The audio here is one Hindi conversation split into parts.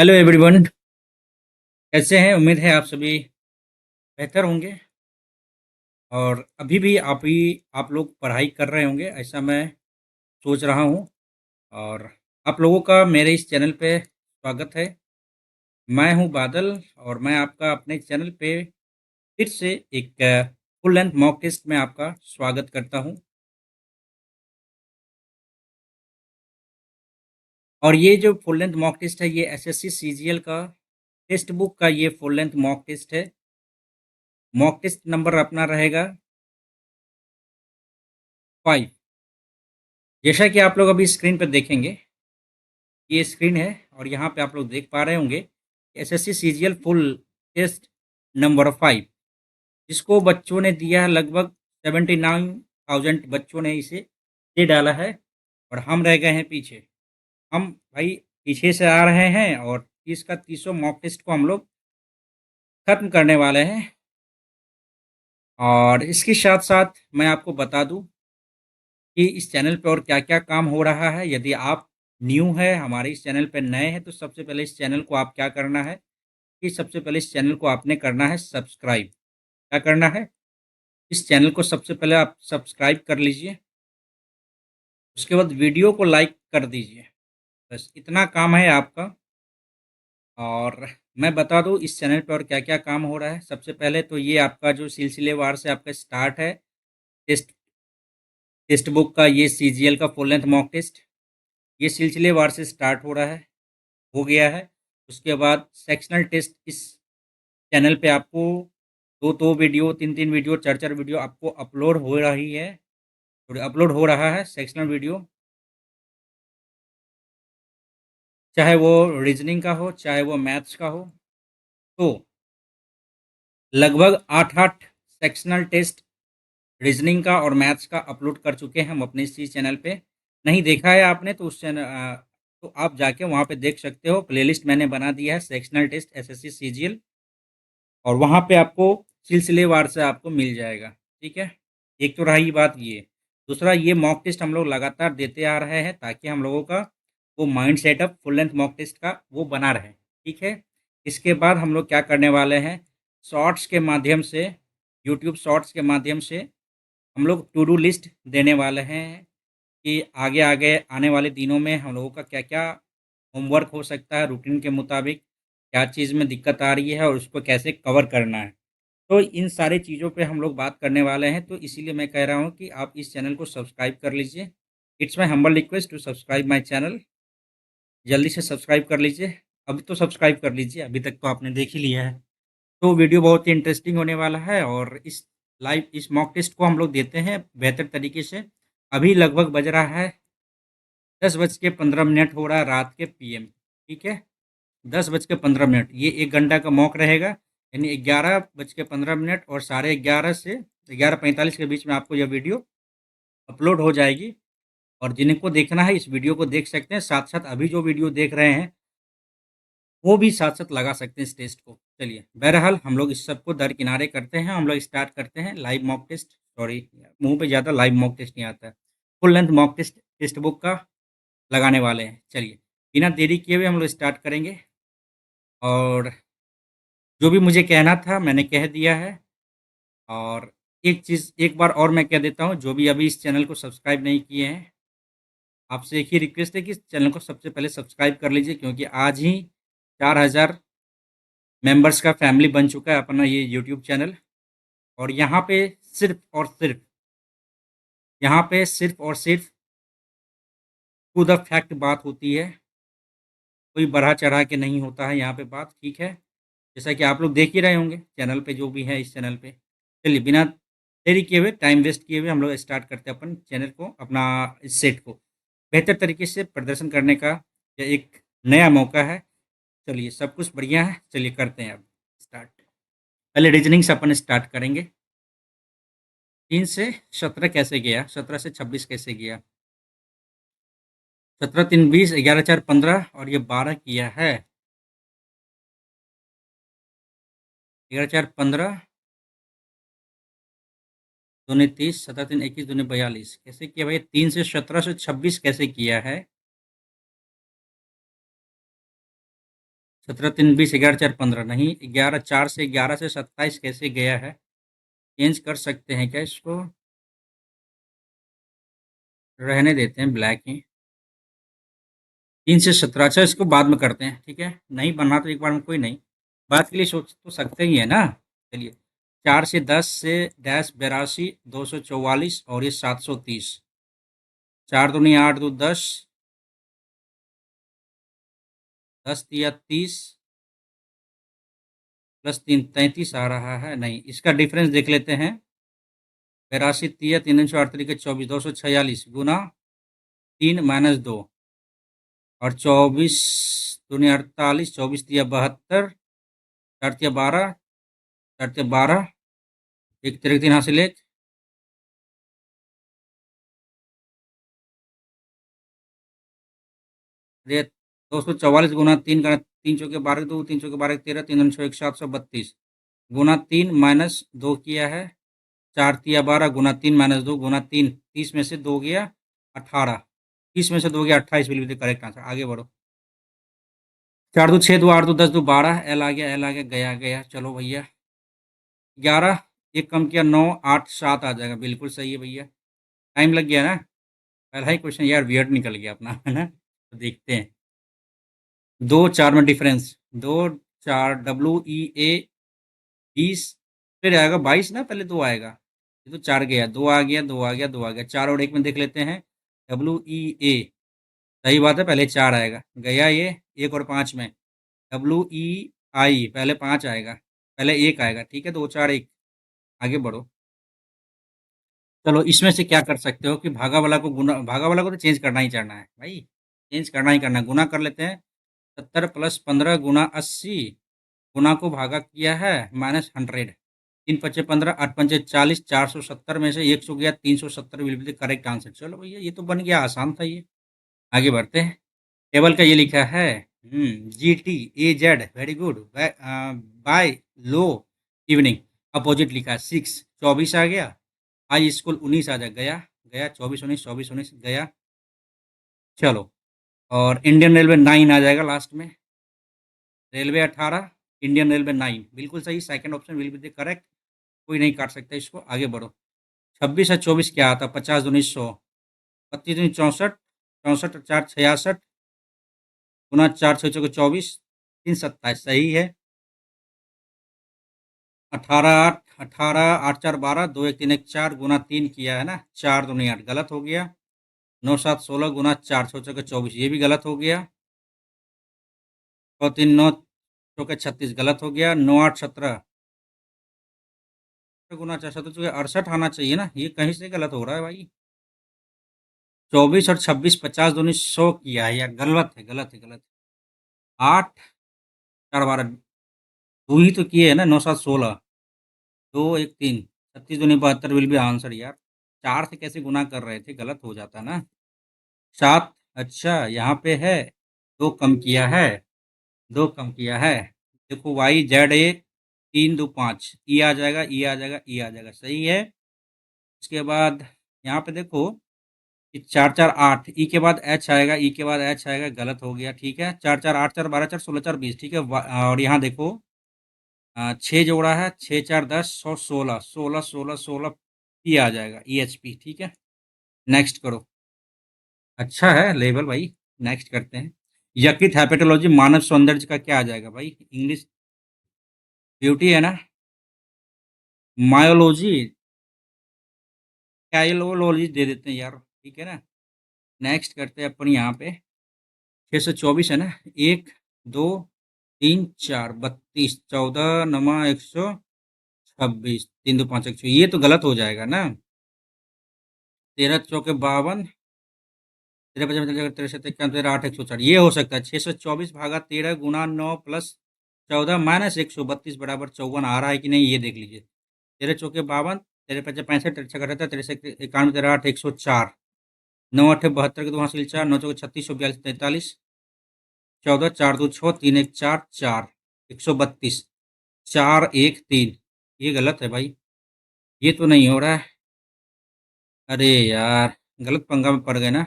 हेलो एवरीवन, कैसे हैं? उम्मीद है आप सभी बेहतर होंगे और अभी भी आप लोग पढ़ाई कर रहे होंगे, ऐसा मैं सोच रहा हूँ। और आप लोगों का मेरे इस चैनल पे स्वागत है। मैं हूँ बादल और मैं आपका अपने चैनल पे फिर से एक फुल लेंथ मॉक टेस्ट में आपका स्वागत करता हूँ। और ये जो फुल लेंथ मॉक टेस्ट है, ये एसएससी सीजीएल का टेक्स्ट बुक का ये फुल लेंथ मॉक टेस्ट है। मॉक टेस्ट नंबर अपना रहेगा 5। जैसा कि आप लोग अभी स्क्रीन पर देखेंगे, ये स्क्रीन है और यहाँ पे आप लोग देख पा रहे होंगे SSC CGL full test number 5, जिसको बच्चों ने दिया है। लगभग 79,000 बच्चों ने इसे दे डाला है और हम रह गए हैं पीछे। हम भाई पीछे से आ रहे हैं और 30 का 30 मॉक टेस्ट को हम लोग खत्म करने वाले हैं। और इसके साथ साथ मैं आपको बता दूं कि इस चैनल पे और क्या-क्या काम हो रहा है। यदि आप न्यू है, हमारे इस चैनल पे नए हैं, तो सबसे पहले इस चैनल को आप क्या करना है कि सबसे पहले इस चैनल को आपने करना है सब्सक्राइब। क्या करना है? इस चैनल को सबसे पहले आप सब्सक्राइब कर लीजिए, उसके बाद वीडियो को लाइक कर दीजिए। बस इतना काम है आपका। और मैं बता दूँ इस चैनल पे और क्या-क्या काम हो रहा है। सबसे पहले तो ये आपका जो सिलसिलेवार से आपका स्टार्ट है, टेस्ट टेक्स्ट बुक का ये सीजीएल का फुल लेंथ मॉक टेस्ट, ये सिलसिलेवार से स्टार्ट हो रहा है, हो गया है। उसके बाद सेक्शनल टेस्ट इस चैनल पे आपको 2-2 वीडियो, 3-3 वीडियो, 4-4 वीडियो आपको अपलोड हो रही है, और अपलोड हो रहा है सेक्शनल वीडियो। चाहे वो रीज़निंग का हो, चाहे वो मैथ्स का हो। तो लगभग 8-8 सेक्शनल टेस्ट रीज़निंग का और मैथ्स का अपलोड कर चुके हैं हम अपने इसी चैनल पे। नहीं देखा है आपने तो तो आप जाके वहाँ पे देख सकते हो। प्लेलिस्ट मैंने बना दिया है सेक्शनल टेस्ट एसएससी सीजीएल, और वहाँ पे आपको सिलसिलेवार से आपको मिल जाएगा, ठीक है? एक तो रही बात ये। दूसरा, ये मॉक टेस्ट हम लोग लगातार देते आ रहे हैं ताकि हम लोगों का वो mind setup full length mock test का वो बना रहे, ठीक है? इसके बाद हम लोग क्या करने वाले हैं, शॉर्ट्स के माध्यम से, यूट्यूब शॉर्ट्स के माध्यम से हम लोग टू डू लिस्ट देने वाले हैं कि आगे-आगे आने वाले दिनों में हम लोगों का क्या-क्या होमवर्क हो सकता है रूटीन के मुताबिक, क्या चीज़ में दिक्कत आ रही है और उसको कैसे कवर करना है। तो इन सारी चीज़ों पे हम लोग बात करने वाले हैं, तो इसीलिए मैं कह रहा हूँ कि आप इस चैनल को सब्सक्राइब कर लीजिए। It's my humble request to subscribe my channel. जल्दी से सब्सक्राइब कर लीजिए। अभी तो सब्सक्राइब कर लीजिए, अभी तक तो आपने देख ही लिया है। तो वीडियो बहुत ही इंटरेस्टिंग होने वाला है और इस मॉक टेस्ट को हम लोग देते हैं बेहतर तरीके से। अभी लगभग बज रहा है 10:15 हो रहा है रात के पीएम, ठीक है? 10:15, ये 1 घंटा का मॉक रहेगा, यानी 11:15 और साढ़े 11 से 11:45 के बीच में आपको यह वीडियो अपलोड हो जाएगी। और जिनको देखना है इस वीडियो को देख सकते हैं, साथ-साथ अभी जो वीडियो देख रहे हैं, वो भी साथ-साथ लगा सकते हैं इस टेस्ट को। चलिए, बहरहाल हम लोग इस सब को दरकिनारे करते हैं, हम लोग स्टार्ट करते हैं लाइव मॉक टेस्ट। सॉरी, मुँह पे ज़्यादा लाइव मॉक टेस्ट नहीं आता है। Full length mock test text book का लगाने वाले हैं। चलिए, बिना देरी किए हुए हम लोग स्टार्ट करेंगे और जो भी मुझे कहना था मैंने कह दिया है। और एक चीज़ एक बार और मैं कह देता हूँ, जो भी अभी इस चैनल को सब्सक्राइब नहीं किए हैं, आपसे एक ही रिक्वेस्ट है कि इस चैनल को सबसे पहले सब्सक्राइब कर लीजिए, क्योंकि आज ही 4000 मेंबर्स का फैमिली बन चुका है अपना ये यूट्यूब चैनल। और यहाँ पे सिर्फ़ और सिर्फ़ टू द फैक्ट बात होती है, कोई बढ़ा-चढ़ा के नहीं होता है यहाँ पे बात, ठीक है? जैसा कि आप लोग देख ही रहे होंगे चैनल पे जो भी है इस चैनल पे। चलिए, बिना देरी किए हुए, टाइम वेस्ट किए हुए हम लोग स्टार्ट करते हैं अपन चैनल को, अपना इस सेट को बेहतर तरीके से प्रदर्शन करने का यह एक नया मौका है। चलिए, सब कुछ बढ़िया है, चलिए करते हैं अब स्टार्ट। पहले रीज़निंग से अपन स्टार्ट करेंगे। 3 से 17 कैसे गया? 17 से 26 कैसे गया? 17 3 20, 11 4 15 और ये 12 किया है। 11 4 15, दूनी 30, 17 3 21, दूनी 42 कैसे किया भैया? 3 से 17 से 26 कैसे किया है? 17 3 20 11 4 15 नहीं 11 4 से 11 से 27 कैसे गया है? चेंज कर सकते हैं क्या इसको? रहने देते हैं ब्लैक ही। 3 से 17 अच्छा इसको बाद में करते हैं, ठीक है? नहीं बनना तो एक बार में कोई नहीं। बात के लिए सोच तो सकते ही है ना? चलिए 4 से 10 से डैश 82 244 और ये 730। 4 दूनी 8 दो 10, 10 तिया 30 प्लस 3 33 आ रहा है। नहीं इसका डिफरेंस देख लेते हैं। 82 तिया 3 8 तरीके 24 246 गुना 3 माइनस 2 और 24 दूनी 48 24 तिया 72 4 तिया 12 4 तिया 12 एक तिरक 3 हासिल एक ये 244 गुना 3 का 3 चौके 12 2 3 चौके 12 13 3 2 1 732 गुना 3 माइनस 2 किया है 4 तिया 12 गुना 3 माइनस 2 गुना 3 30 में से 2 गया 18 30 में से 2 गया 28 will be the correct answer. आगे बढ़ो। 4 दो 6 दो 8 दो 10 दो 12 एल आ गया एल आ गया गया गया चलो भैया 11 एक कम किया 9 8 7 आ जाएगा बिल्कुल सही है भैया। टाइम लग गया ना। पहला ही क्वेश्चन यार वियर्ड निकल गया अपना है ना तो देखते हैं। 2 4 में डिफरेंस 2 4 WEA 20 फिर आएगा 22 ना पहले 2 आएगा ये तो 4 गया 2 आ गया 2 आ गया 2 आ गया 4 और 1 में देख लेते हैं। WEA सही बात है पहले 4 आएगा गया ये 1 और 5 में WEI पहले 5 आएगा पहले 1 आएगा ठीक है 2 4 1 आगे बढ़ो। चलो इसमें से क्या कर सकते हो कि भागा वाला को गुना भागा वाला को तो चेंज करना ही करना है भाई चेंज करना ही करना है गुना कर लेते हैं। 70 प्लस 15 गुना 80 गुना को भागा किया है माइनस 100 तीन पच्चे 15 8 पंचे 40 470 में से 100 गया 370 will be the correct answer. चलो भैया ये तो बन गया आसान था ये। आगे बढ़ते हैं। टेबल का ये लिखा है GTAZ वेरी गुड बाय लो इवनिंग अपोजिट लिखा है 6 24 आ गया आज स्कूल 19 आ जा गया गया 24 19 गया। चलो और इंडियन रेलवे 9 आ जाएगा लास्ट में रेलवे 18 इंडियन रेलवे 9 बिल्कुल सही second option will be the correct. कोई नहीं काट सकता इसको आगे बढ़ो। 26 और 24 क्या आता 50 1900 25 दूनी 64 64 4 66 गुना 4 6 चौके 24 3 27 सही है। 18 8 18 8 4 12 2 1 3 1 4 गुना 3 किया है ना 4 दूनी 8 गलत हो गया 9 7 16 गुना 4 6 चौके 24 ये भी गलत हो गया और 3 9 चौके 36 गलत हो गया 9 8 17 गुना 4 7 चौके 68 आना चाहिए ना ये कहीं से गलत हो रहा है भाई। 24 और 26 50 दूनी 100 किया है यार गलत है गलत है गलत है। 8 4 12 दो ही तो किए है ना 9 7 16 2 1 3 36 दूनी 72 विल बी आंसर यार 4 से कैसे गुना कर रहे थे गलत हो जाता ना। 7 अच्छा यहाँ पे है 2 कम किया है 2 कम किया है देखो YZ 3 2 5 ई आ जाएगा ई आ जाएगा ई आ जाएगा सही है। इसके बाद यहाँ पे देखो कि 4 4 8 ई के बाद एच आएगा ई के बाद एच आएगा गलत हो गया ठीक है 4 4 8 4 12 4 16 4 20 ठीक है और यहाँ देखो 6 जोड़ा है 6 4 10 100 16 16 16 16 पी आ जाएगा EHP ठीक है। नेक्स्ट करो। अच्छा है लेवल भाई। नेक्स्ट करते हैं। यकृत हेपेटोलॉजी मानव सौंदर्य का क्या आ जाएगा भाई इंग्लिश ब्यूटी है ना। मायोलॉजी कैलोलॉजी दे देते हैं यार ठीक है ना। नेक्स्ट करते हैं अपन यहाँ पे 624 है ना 1 2 3 4 32 14 नमा 126 3 2 5 100 ये तो गलत हो जाएगा ना। 13 चौके 52 13 55 63 इक्यावन 13 8 104 ये हो सकता है 624 भागा 13 गुना 9 प्लस 14 माइनस 132 बराबर 54 आ रहा है कि नहीं ये देख लीजिए। 13 चौके 52 13 पचे 65 13 छः 78 13 91 13 8 104 9 8 72 के 2 हासिल 4 9 चौके 36 142 43 14 4 2 6 3 1 4 4 132 4 1 3 ये गलत है भाई ये तो नहीं हो रहा है। अरे यार गलत पंगा में पड़ गए ना।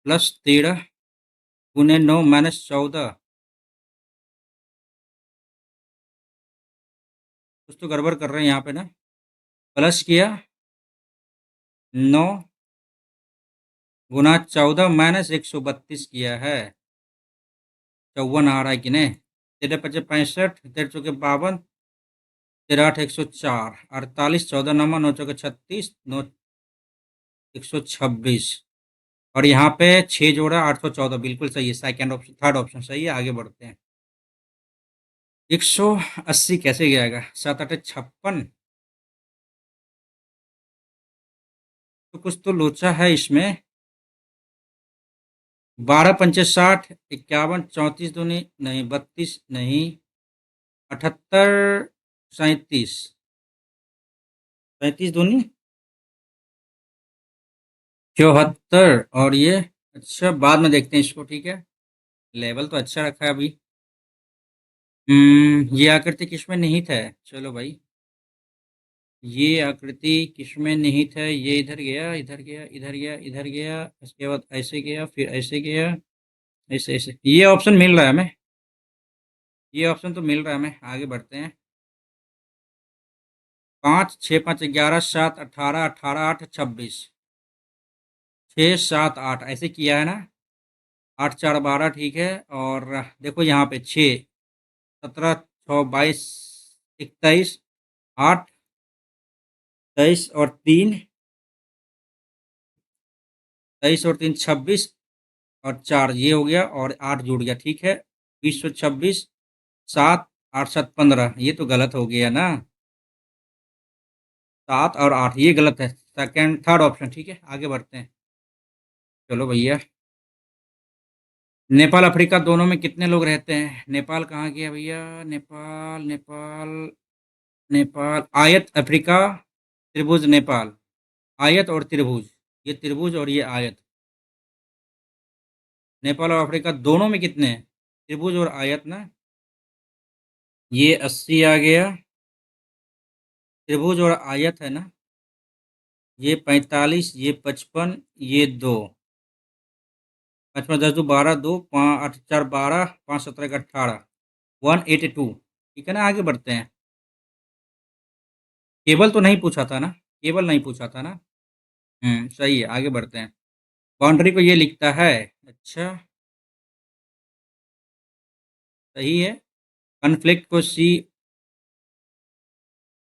प्लस 13 गुने 9 माइनस 14 कुछ तो गड़बड़ कर रहे हैं यहाँ पे ना। प्लस किया 9 गुना 14 माइनस 132 किया है, 54 आ रहा है कि नहीं। तेरह पचे 65, तेरह चौके 52, तेरह आठ 104, 48, 14 नंबर, 9 चौके 36, 9 126, और यहाँ पे 6 जोड़ा 814, बिल्कुल सही है। सेकंड ऑप्शन, थर्ड ऑप्शन सही है। आगे बढ़ते हैं। 180 कैसे जाएगा, 7 8 56, तो कुछ तो लोचा है इसमें। 12 पंचे 60, 51, 34 दूनी नहीं, 32 नहीं, 78, 37, 37 दूनी 74, और ये अच्छा बाद में देखते हैं इसको, ठीक है। लेवल तो अच्छा रखा है अभी। ये आकृति किसमें निहित है, चलो भाई। ये आकृति किसमें निहित है, ये इधर गया, इधर गया, इधर गया, इधर गया, इसके बाद ऐसे गया, फिर ऐसे गया, ऐसे ऐसे। ये ऑप्शन मिल रहा है हमें, ये ऑप्शन तो मिल रहा है हमें। आगे बढ़ते हैं। 5 6 5 11 7 18, 18 8 26, 6 7 8 ऐसे किया है ना। 8 4 12, ठीक है। और देखो यहाँ पे 6 17 6 22 21, 8 23 और 3, 23 और 3 26, और 4 ये हो गया, और 8 जुड़ गया, ठीक है। 20 26, 7 8 7 15, ये तो गलत हो गया ना। 7 और 8 ये गलत है। सेकंड थर्ड ऑप्शन, ठीक है। आगे बढ़ते हैं। चलो भैया। नेपाल अफ्रीका दोनों में कितने लोग रहते हैं, नेपाल कहाँ गया भैया, नेपाल नेपाल नेपाल, आयत अफ्रीका, त्रिभुज नेपाल। आयत और त्रिभुज, ये त्रिभुज और ये आयत। नेपाल और अफ्रीका दोनों में कितने हैं, त्रिभुज और आयत ना। ये 80 आ गया, त्रिभुज और आयत है ना। ये 45, ये 55, ये 2, 55 10 2 12, 2 5 8 4 12, 5 17 18, 182, ठीक है ना। आगे बढ़ते हैं। केबल तो नहीं पूछा था ना, केबल नहीं पूछा था ना। सही है। आगे बढ़ते हैं। बाउंड्री को ये लिखता है, अच्छा सही है। कन्फ्लिक्ट को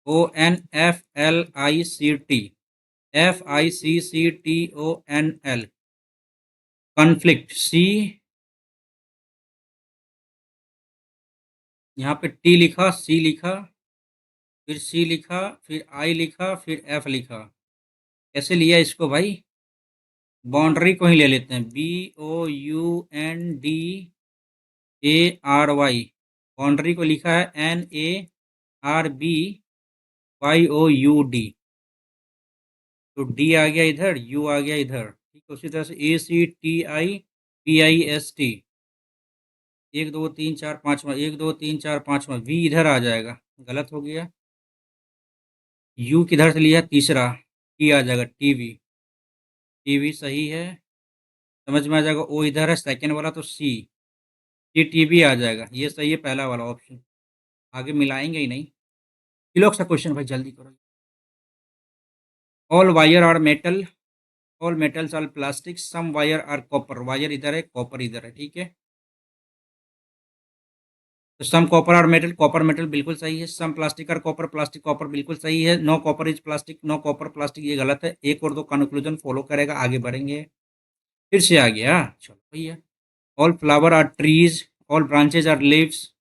CONFLICT, FICCTONL, कन्फ्लिक्ट सी, यहाँ पे टी लिखा, सी लिखा, फिर सी लिखा, फिर आई लिखा, फिर एफ लिखा। कैसे लिया इसको भाई, बाउंड्री को ही ले लेते हैं। BOUNDARY, बाउंड्री को लिखा है NARBYOUD, तो डी आ गया इधर, यू आ गया इधर, ठीक है। उसी तरह से ACTIPIST, 1 2 3 4 5वां, 1 2 3 4 5वां, वी इधर आ जाएगा, गलत हो गया। यू किधर से लिया, तीसरा, टी आ जाएगा, टीवी, टीवी सही है। समझ में आ जाएगा। ओ इधर है सेकेंड वाला, तो सी, टी टीवी आ जाएगा, ये सही है पहला वाला ऑप्शन। आगे मिलाएंगे ही नहीं। किलो का क्वेश्चन भाई, जल्दी करो। All wire are metal, all metals are plastic, some wire are copper, wire इधर है, कॉपर इधर है, ठीक है। तो some copper are metal, copper metal बिल्कुल सही है। Some plastic are copper, plastic copper बिल्कुल सही है। No copper is plastic, no copper plastic, ये गलत है। एक और दो कंक्लूजन फॉलो करेगा, आगे बढ़ेंगे। फिर से आ गया, चलो भैया। All flower are trees, all branches are leaves,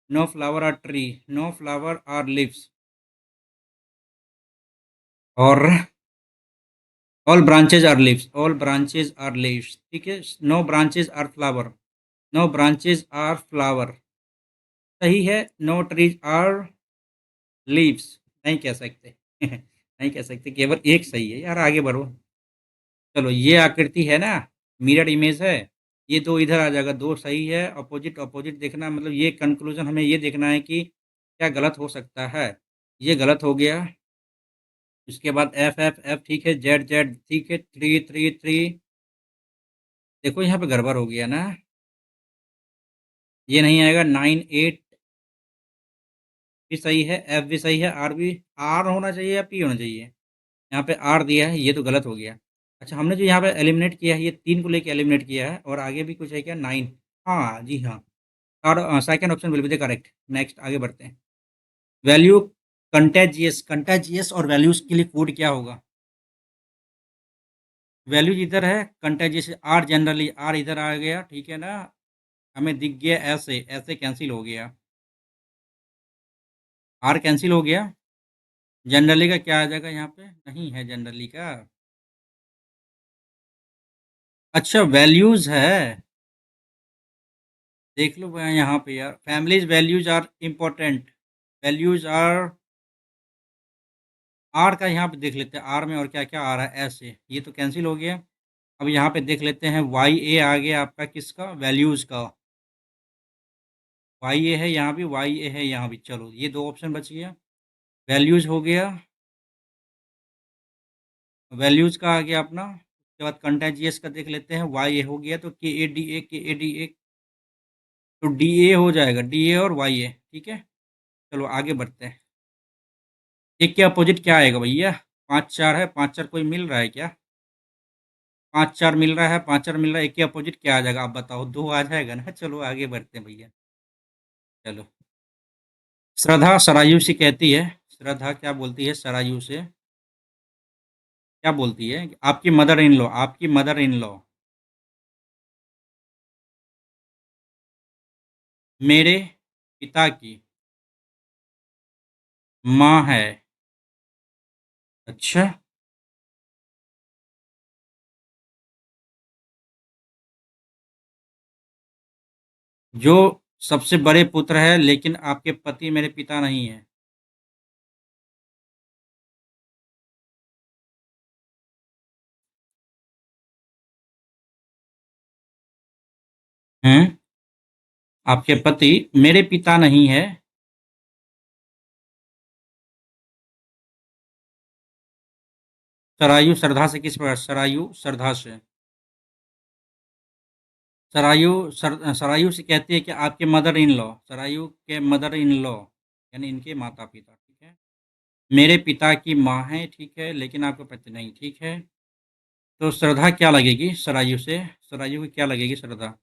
no flower are tree, no flower are leaves, और all branches are leaves, all branches are leaves, ठीक है। No branches are flower, no branches are flower, सही है। नो ट्रीज आर लीव्स, नहीं कह सकते नहीं कह सकते, केवल एक सही है यार। आगे बढ़ो। चलो, ये आकृति है ना, मिरर इमेज है। ये दो इधर आ जाएगा, दो सही है। अपोजिट अपोजिट देखना, मतलब ये कंक्लूजन हमें ये देखना है कि क्या गलत हो सकता है। ये गलत हो गया। इसके बाद एफ एफ एफ, ठीक है। जेड जेड, ठीक है। थ्री थ्री थ्री, देखो यहाँ पे गड़बड़ हो गया ना। ये नहीं आएगा। 9 8, भी सही है, एफ भी सही है, आर भी, आर होना चाहिए या पी होना चाहिए? यहाँ पे आर दिया है, ये तो गलत हो गया। अच्छा, हमने जो यहाँ पे एलिमिनेट किया है, ये 3 को लेके एलिमिनेट किया है और आगे भी कुछ है क्या? 9। हाँ, जी हाँ। और second option will be the correct. Next आगे बढ़ते हैं। वैल्यू कंटेजियस, कंटेजियस और वैल्यूज़ के लिए कोड क्या होगा? वैल्यूज़ इधर है, कंटेजियस आर जनरली, आर इधर आ गया, ठीक है ना? हमें दिख गया ऐसे, ऐसे कैंसल हो गया। आर कैंसल हो गया। जनरली का क्या आ जाएगा यहाँ पे? नहीं है जनरली का। अच्छा, वैल्यूज़ है। देख लो भैया यहाँ पे यार, families values are important. Values are का यहाँ पे देख लेते हैं, आर में और क्या-क्या आ रहा है ऐसे, ये तो कैंसल हो गया। अब यहाँ पे देख लेते हैं वाई ए आ गया आपका किसका? वैल्यूज़ का। वाई ए है यहाँ भी, वाई ए है यहाँ भी। चलो ये 2 ऑप्शन बच गया। वैल्यूज़ हो गया, वैल्यूज़ का आ गया अपना। उसके बाद कंटेजियस का देख लेते हैं, वाई ए हो गया तो के ए डी ए तो डी ए हो जाएगा, डी ए और वाई ए, ठीक है? चलो आगे बढ़ते हैं। एक के अपोजिट क्या आएगा भैया? 5-4 है, 5-4 कोई मिल रहा है क्या? 5-4 मिल रहा है, 5-4 मिल रहा है, एक के अपोजिट क्या आ जाएगा आप बताओ? 2 आ जाएगा ना? चलो आगे बढ़ते हैं भैया। चलो। श्रद्धा सरयू से कहती है, श्रद्धा क्या बोलती है सरयू से? क्या बोलती है? आपकी मदर इन लॉ, आपकी मदर इन लॉ मेरे पिता की माँ है। अच्छा, जो सबसे बड़े पुत्र है लेकिन आपके पति मेरे पिता नहीं हैं। हैं? आपके पति मेरे पिता नहीं है। सरयू श्रद्धा से किस प्रकार? सरयू श्रद्धा से। सरयू से कहती है कि आपके मदर इन लॉ, सरयू के मदर इन लॉ यानी इनके माता-पिता, ठीक है? मेरे पिता की माँ है, ठीक है, लेकिन आपके पति नहीं, ठीक है? तो श्रद्धा क्या लगेगी सरयू से? सरयू की क्या लगेगी श्रद्धा?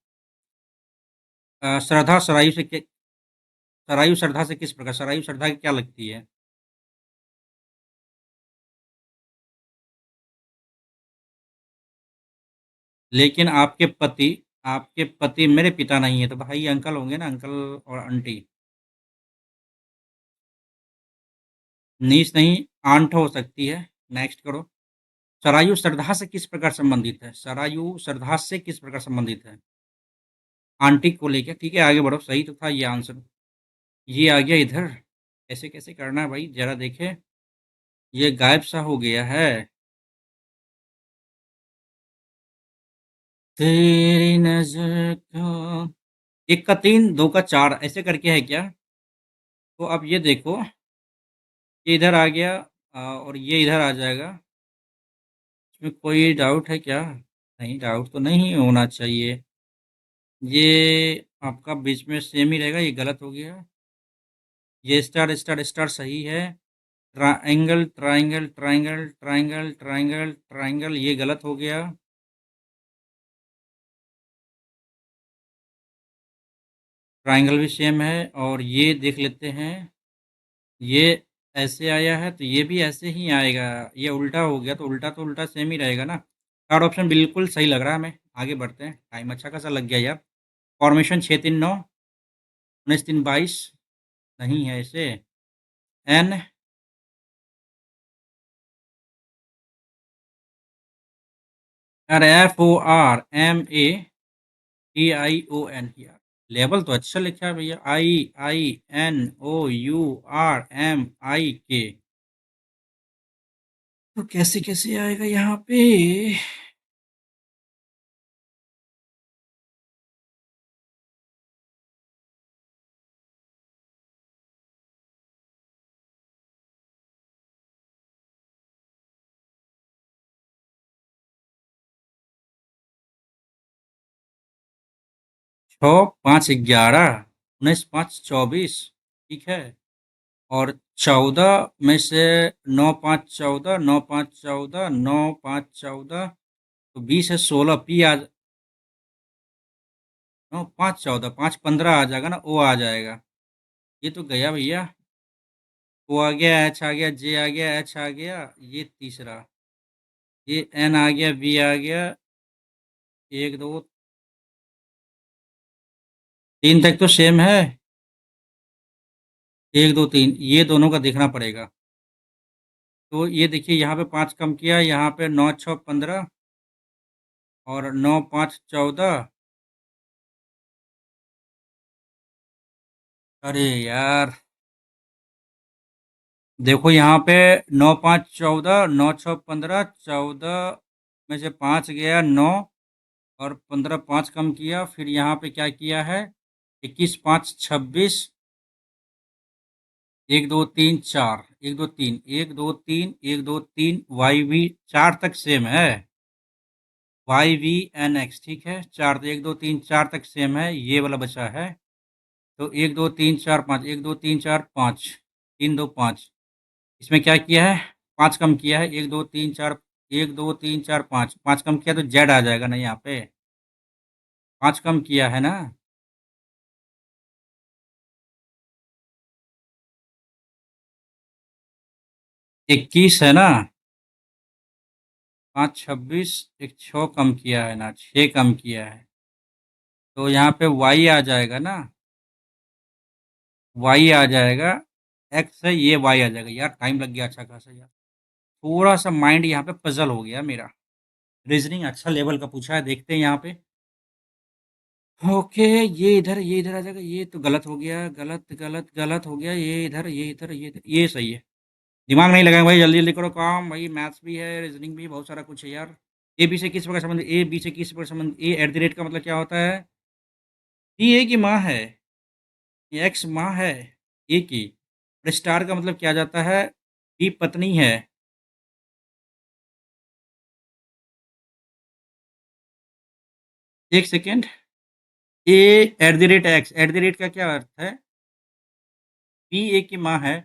श्रद्धा सरयू श्रद्धा से किस प्रकार? सरयू श्रद्धा की क्या लगती है? लेकिन आपके पति मेरे पिता नहीं है, तो भाई अंकल होंगे ना, अंकल और आंटी। नीस नहीं, आंट हो सकती है। नेक्स्ट करो। सरयू श्रद्धा से किस प्रकार संबंधित है? सरयू श्रद्धा से किस प्रकार संबंधित है? आंटी को लेके, ठीक है, आगे बढ़ो, सही तो था ये आंसर। ये आ गया इधर। ऐसे कैसे करना है भाई, जरा देखे। ये गायब सा हो गया है। तेरी नजर का, एक का 3, दो का 4 ऐसे करके है क्या? तो अब ये देखो, ये इधर आ गया और ये इधर आ जाएगा। इसमें कोई डाउट है क्या? नहीं, डाउट तो नहीं होना चाहिए। ये आपका बीच में सेम ही रहेगा, ये गलत हो गया। ये स्टार स्टार स्टार सही है। Triangle triangle triangle triangle triangle triangle ये गलत हो गया। ट्रायंगल भी सेम है और ये देख लेते हैं। ये ऐसे आया है तो ये भी ऐसे ही आएगा। ये उल्टा हो गया तो उल्टा सेम ही रहेगा ना। थर्ड ऑप्शन बिल्कुल सही लग रहा है हमें। आगे बढ़ते हैं, टाइम अच्छा खासा लग गया यार। फॉर्मेशन 6-3-9, 19-3-22 नहीं है ऐसे। एन, अरे FORMATION यार। लेवल तो अच्छा लिखा है भैया। IINOURMIK। तो कैसे कैसे आएगा यहाँ पे? 6, 5, 11, 19, 5, 24, ठीक है। और 14 में से 9 5 14, 9 5 14, 9 5 14, तो 20 है 16, पी आ 9 5 14, 5 15 आ जाएगा ना, ओ आ जाएगा। ये तो गया भैया। ओ आ गया, एच आ गया, जे आ गया, एच आ गया, ये तीसरा, ये एन आ गया, वी आ गया, एक दो तीन तक तो सेम है। एक दो तीन, ये दोनों का देखना पड़ेगा। तो ये देखिए यहाँ पे 5 कम किया, यहाँ पे 9 6 15 और 9 5 14। अरे यार, देखो यहाँ पे 9 5 14, 9 6 15, 14 में से 5 गया 9, और 15 5 कम किया, फिर यहाँ पे क्या किया है, 21 5 26, 1 2 3 4, 1 2 3, 1 2 3, 1 2 3, वाई भी 4 तक सेम है, वाई वी एन एक्स, ठीक है, 4 तो 1 2 3 4 तक सेम है, ये वाला बचा है। तो 1 2 3 4 5, 1 2 3 4 5, 3 2 5, इसमें क्या किया है, 5 कम किया है, 1 2 3 4, 1 2 3 4 5, 5 कम किया तो जेड आ जाएगा ना यहाँ पे, 5 कम किया है ना। 21 है ना, 5 26, एक 6 कम किया है ना, 6 कम किया है, तो यहाँ पे वाई आ जाएगा ना, वाई आ जाएगा, एक्स है, ये वाई आ जाएगा। यार टाइम लग गया अच्छा खासा यार, थोड़ा सा माइंड यहाँ पे पजल हो गया मेरा। रीजनिंग अच्छा लेवल का पूछा है, देखते हैं यहाँ पे। ओके, ये इधर आ जाएगा, ये तो गलत हो गया, गलत गलत गलत हो गया, ये इधर, ये सही है। दिमाग नहीं लगाएंगे भाई, जल्दी जल्दी करो काम भाई, मैथ्स भी है, रीजनिंग भी, बहुत सारा कुछ है यार। ए बी से किस प्रकार संबंध, ए बी से किस प्रकार संबंध, ए एट द रेट का मतलब क्या होता है, टी ए की माँ है, एक्स माँ है ए की, और स्टार का मतलब क्या जाता है, बी पत्नी है। एक second, A at the rate x, at the rate का क्या अर्थ है, बी ए की माँ है,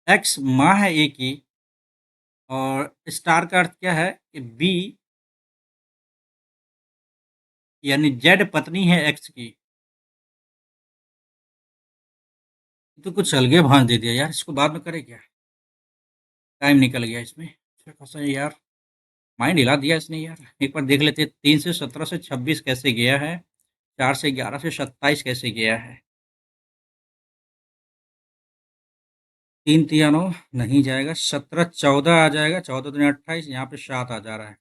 एक्स माँ है ए की, और स्टार का अर्थ क्या है कि बी यानी जेड पत्नी है एक्स की। तो कुछ अलगे भांज दे दिया यार, इसको बाद में करे क्या, टाइम निकल गया इसमें अच्छा खासा यार, माइंड हिला दिया इसने यार। एक बार देख लेते हैं, 3 से 17 से 26 कैसे गया है, 4 से 11 से 27 कैसे गया है। 3 तिया 9 नहीं जाएगा, 17 14 आ जाएगा, 14 दूनी 28, यहाँ पे 7 आ जा रहा है।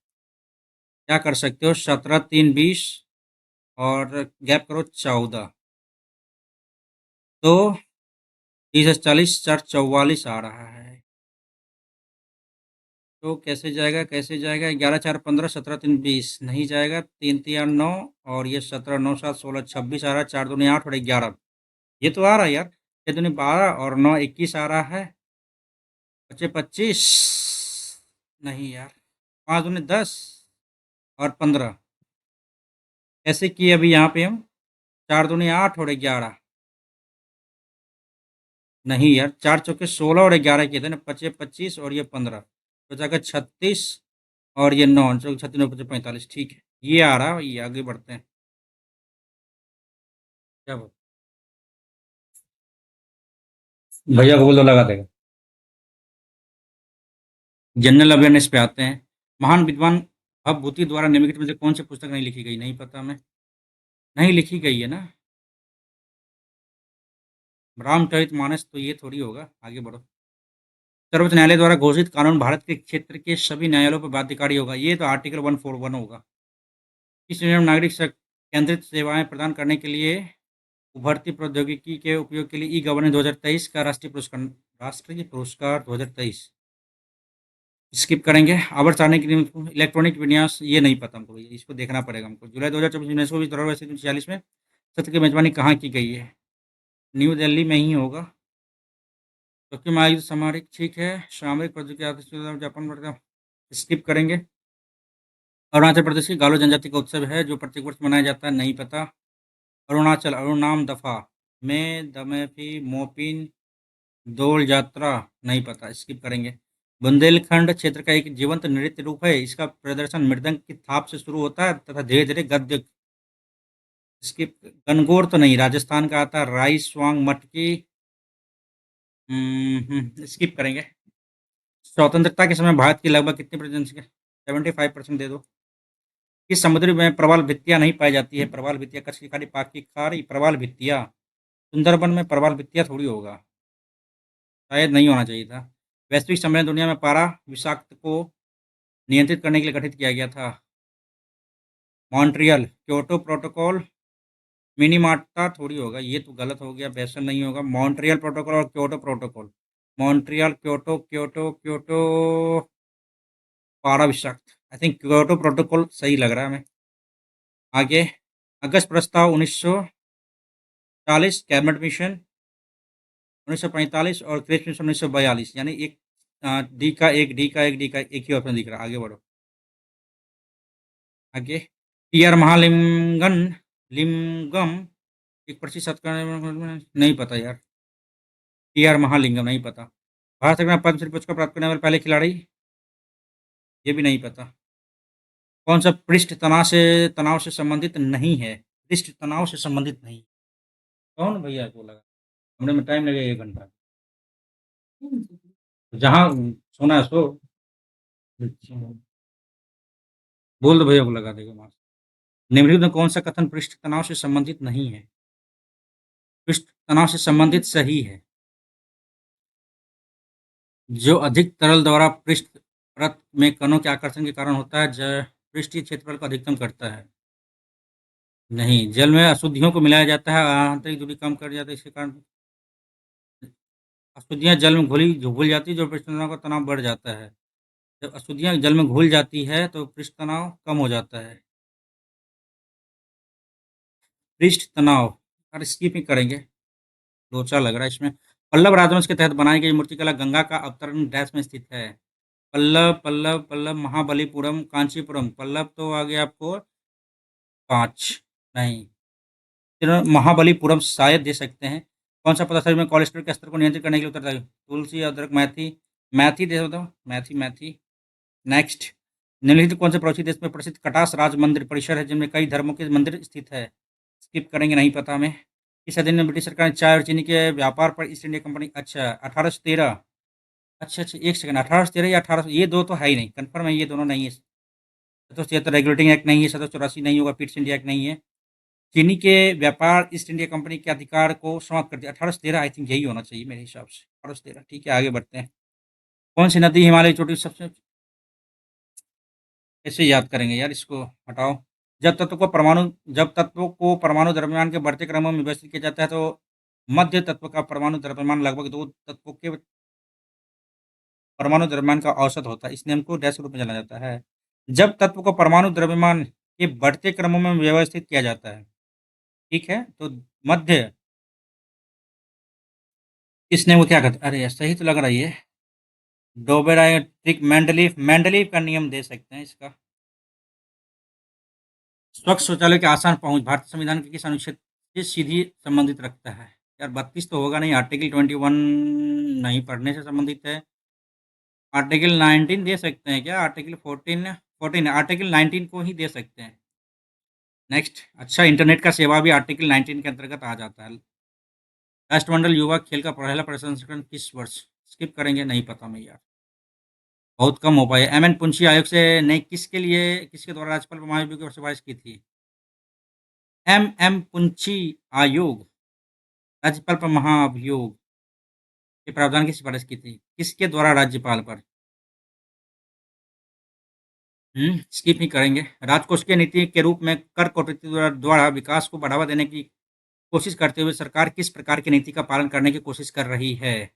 क्या कर सकते हो, 17 3 20 और गैप करो 14, तो 30 से 40, 4 44 आ रहा है। तो कैसे जाएगा, कैसे जाएगा, 11 4 15, 17 3 20 नहीं जाएगा, 3 तिया 9, और ये 17 9 7 16 26 आ रहा है, 4 दूनी 8 और 11, ये तो आ रहा है यार, 6 दूनी 12 और 9 21 आ रहा है, बचे 25, नहीं यार, 5 दूनी 10 और 15, ऐसे किए अभी यहाँ पे हम, 4 दूनी 8 और 11, नहीं यार, 4 चौके 16 और 11 किए थे ना, बचे 25 और ये 15, तो जाकर 36 और ये 9 चौके 36 बचे 45, ठीक है, ये आ रहा है, ये आगे बढ़ते हैं। क्या बोल, भैया को बोल दो लगा देगा। जनरल अवेयरनेस पे आते हैं। महान विद्वान भवभूति द्वारा निम्नलिखित में से कौन सी पुस्तक नहीं लिखी गई, नहीं पता हमें, नहीं लिखी गई है ना, रामचरितमानस तो ये थोड़ी होगा, आगे बढ़ो। सर्वोच्च न्यायालय द्वारा घोषित कानून भारत के क्षेत्र के सभी न्यायालयों पर बाध्यकारी होगा, ये तो आर्टिकल 141 होगा। इस नियम नागरिक केंद्रित सेवाएं प्रदान करने के लिए उभरती प्रौद्योगिकी के उपयोग के लिए ई गवर्नेंस 2023 का राष्ट्रीय पुरस्कार 2023 स्किप करेंगे। आवर्त सारणी की इलेक्ट्रॉनिक विन्यास, ये नहीं पता हमको भैया, इसको देखना पड़ेगा हमको। जुलाई 2024 यूनेस्को विश्व धरोहर स्थल 46 में सत्र की मेजबानी कहाँ की गई है, न्यू दिल्ली में ही होगा। टोक्यो में आयोजित सामरिक, ठीक है, सामरिक प्रौद्योगिकी जापान में स्किप करेंगे। अरुणाचल प्रदेश की गालो जनजाति का उत्सव है जो प्रत्येक वर्ष मनाया जाता है, नहीं पता। अरुणाचल, अरुणाम दफा में दमेफी मोपिन दौड़ यात्रा नहीं पता, स्किप करेंगे। बुंदेलखंड क्षेत्र का एक जीवंत नृत्य रूप है। इसका प्रदर्शन मृदंग की थाप से शुरू होता है तथा धीरे-धीरे गद्य। स्किप। गणगौर तो नहीं, राजस्थान का आता है। राई, स्वांग, मटकी। स्किप करेंगे। स्वतंत्रता के समय भारत की लगभग कितनी जनसंख्या? 75% दे दो। किस समुद्री में प्रवाल भित्तियां नहीं पाई जाती है? प्रवाल भित्तियां कच्छ की खाड़ी, पाक की खाड़ी, प्रवाल भित्तियां। सुंदरबन में प्रवाल भित्तियां थोड़ी होगा, शायद नहीं होना चाहिए था। वैश्विक सम्मेलन दुनिया में पारा विषाक्त को नियंत्रित करने के लिए गठित किया गया था। Montreal Kyoto protocol. मिनीमाटा थोड़ी होगा, ये तो गलत हो गया, बेसल नहीं होगा। मॉन्ट्रियल प्रोटोकॉल और Kyoto protocol. Montreal, Kyoto, Kyoto, Kyoto, पारा विषाक्त। आई थिंक क्योटो प्रोटोकॉल सही लग रहा है हमें। आगे। अगस्त प्रस्ताव 1940, कैबिनेट मिशन 1945 और क्रिस मिशन 1942, यानी एक डी का एक, डी का एक, डी का एक ही ऑप्शन दिख रहा है। आगे बढ़ो। आगे। टी आर महालिंगन लिंगम एक प्रसिद्ध सत्कार, नहीं पता यार। टी आर महालिंगम नहीं पता। भारत सरकार में पद्मश्री पुरस्कार प्राप्त करने वाले पहले खिलाड़ी, ये भी नहीं पता। कौन सा पृष्ठ तनाव से संबंधित नहीं है? पृष्ठ तनाव से संबंधित नहीं। कौन भैया को लगा? हमने में टाइम लगेगा 1 घंटा। जहाँ सोना है सो। बोल दो भैया को लगा देगा वहां से। निम्नलिखित में कौन सा कथन पृष्ठ तनाव से संबंधित नहीं है? पृष्ठ तनाव से संबंधित सही है। जो अधिक तरल द्वारा पृष्ठ परत में कणों के आकर्षण के कारण होता है, पृष्ठीय क्षेत्रफल को अधिकतम करता है। नहीं, जल में अशुद्धियों को मिलाया जाता है, आंतरिक दूरी कम कर जाता है, इसके कारण अशुद्धियां जल में घुल जाती है, जो पृष्ठ तनाव का तनाव बढ़ जाता है। जब अशुद्धियां जल में घुल जाती है तो पृष्ठ तनाव कम हो जाता है। पृष्ठ तनाव, और स्कीपिंग करेंगे, लोचा लग रहा है इसमें। पल्लव राजवंश के तहत बनाई गई मूर्तिकला गंगा का अवतरण डैश में स्थित है। पल्लव, पल्लव, पल्लव, महाबलीपुरम, कांचीपुरम। पल्लव तो आ गया आपको 5। नहीं, फिर महाबलीपुरम शायद दे सकते हैं। कौन सा पदार्थ शरीर में कोलेस्ट्रॉल के स्तर को नियंत्रित करने के लिए उत्तरदायी? तुलसी, अदरक, मेथी। मेथी दे दो, मेथी, मेथी। नेक्स्ट। निम्नलिखित कौन से पड़ोसी देश में प्रसिद्ध कटास राज मंदिर परिसर है जिनमें कई धर्मों के मंदिर स्थित है? स्किप करेंगे, नहीं पता हमें। इस अध्ययन में ब्रिटिश सरकार ने चाय और चीनी के व्यापार पर ईस्ट इंडिया कंपनी, अच्छा 1813। अच्छा अच्छा, एक सेकंड, 1813 या 1800, ये दो तो है ही नहीं, कंफर्म है ये दोनों नहीं है। 1776 रेगुलेटिंग एक्ट नहीं है, 1784 नहीं होगा, पिट्स इंडिया एक्ट नहीं है। चीनी के व्यापार ईस्ट इंडिया कंपनी के अधिकार को समाप्त कर दिया 1813, आई थिंक यही होना चाहिए मेरे हिसाब से 1813। ठीक है, आगे बढ़ते हैं। कौन सी नदी हिमालय चोटी सबसे, कैसे याद करेंगे यार इसको, हटाओ। जब तत्व को परमाणु द्रव्यमान के बढ़ते क्रमों में व्यवस्थित किया जाता है तो मध्य तत्व का परमाणु द्रव्यमान लगभग दो तत्वों के परमाणु द्रव्यमान का औसत होता है। इस नियम को डैश रूप में जाना जाता है। जब तत्व को परमाणु द्रव्यमान के बढ़ते क्रमों में व्यवस्थित किया जाता है, ठीक है, तो मध्य, इस नियम को क्या कहते हैं? अरे यार, सही तो लग रहा है ये। डोबेराइटिक मेंडलीव, मेंडलीव का नियम दे सकते हैं इसका। स्वच्छ शौचालय के आसान पहुंच भारतीय संविधान के किस अनुच्छेद से सीधी संबंधित रखता है? यार 32 तो होगा नहीं, आर्टिकल 21 नहीं, पढ़ने से संबंधित है। आर्टिकल 19 दे सकते हैं क्या? आर्टिकल 14, 14 आर्टिकल 19 को ही दे सकते हैं। नेक्स्ट। अच्छा, इंटरनेट का सेवा भी आर्टिकल 19 के अंतर्गत आ जाता है। राष्ट्रमंडल युवा खेल का पहला प्रसंस्करण किस वर्ष? स्किप करेंगे, नहीं पता मैं यार, बहुत कम हो पाया। एम एन पुंछी आयोग से ने किसके द्वारा राज्यपाल पर महाभियोग की सिफारिश की थी? एम एम पुंछी आयोग, राज्यपाल पर महाभियोग के प्रावधान की सिफारिश की थी, किसके द्वारा? राज्यपाल पर। स्किप ही करेंगे। राजकोषीय नीति के रूप में कर कटौती द्वारा विकास को बढ़ावा देने की कोशिश करते हुए सरकार किस प्रकार की नीति का पालन करने की कोशिश कर रही है?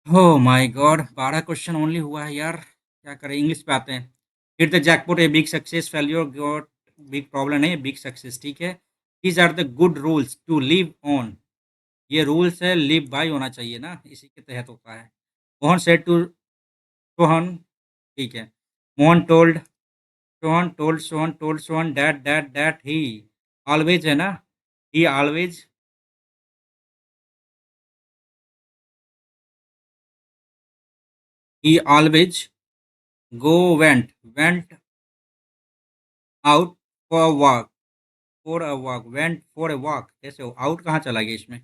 हो माय गॉड, 12 क्वेश्चन ओनली हुआ है यार, क्या करें। इंग्लिश पे आते हैं। Hit the jackpot a big success, failure got big problem नहीं, बिग सक्सेस, ठीक है। These are the good rules to live on, ये रूल्स है, लिव बाय होना चाहिए ना, इसी के तहत होता है। मोहन सेड टू सोहन, ठीक है। Mohan told Sohan that he always, है ना, ही always. He always go went out for a walk went for a walk कैसे हो आउट कहाँ चला गया इसमें?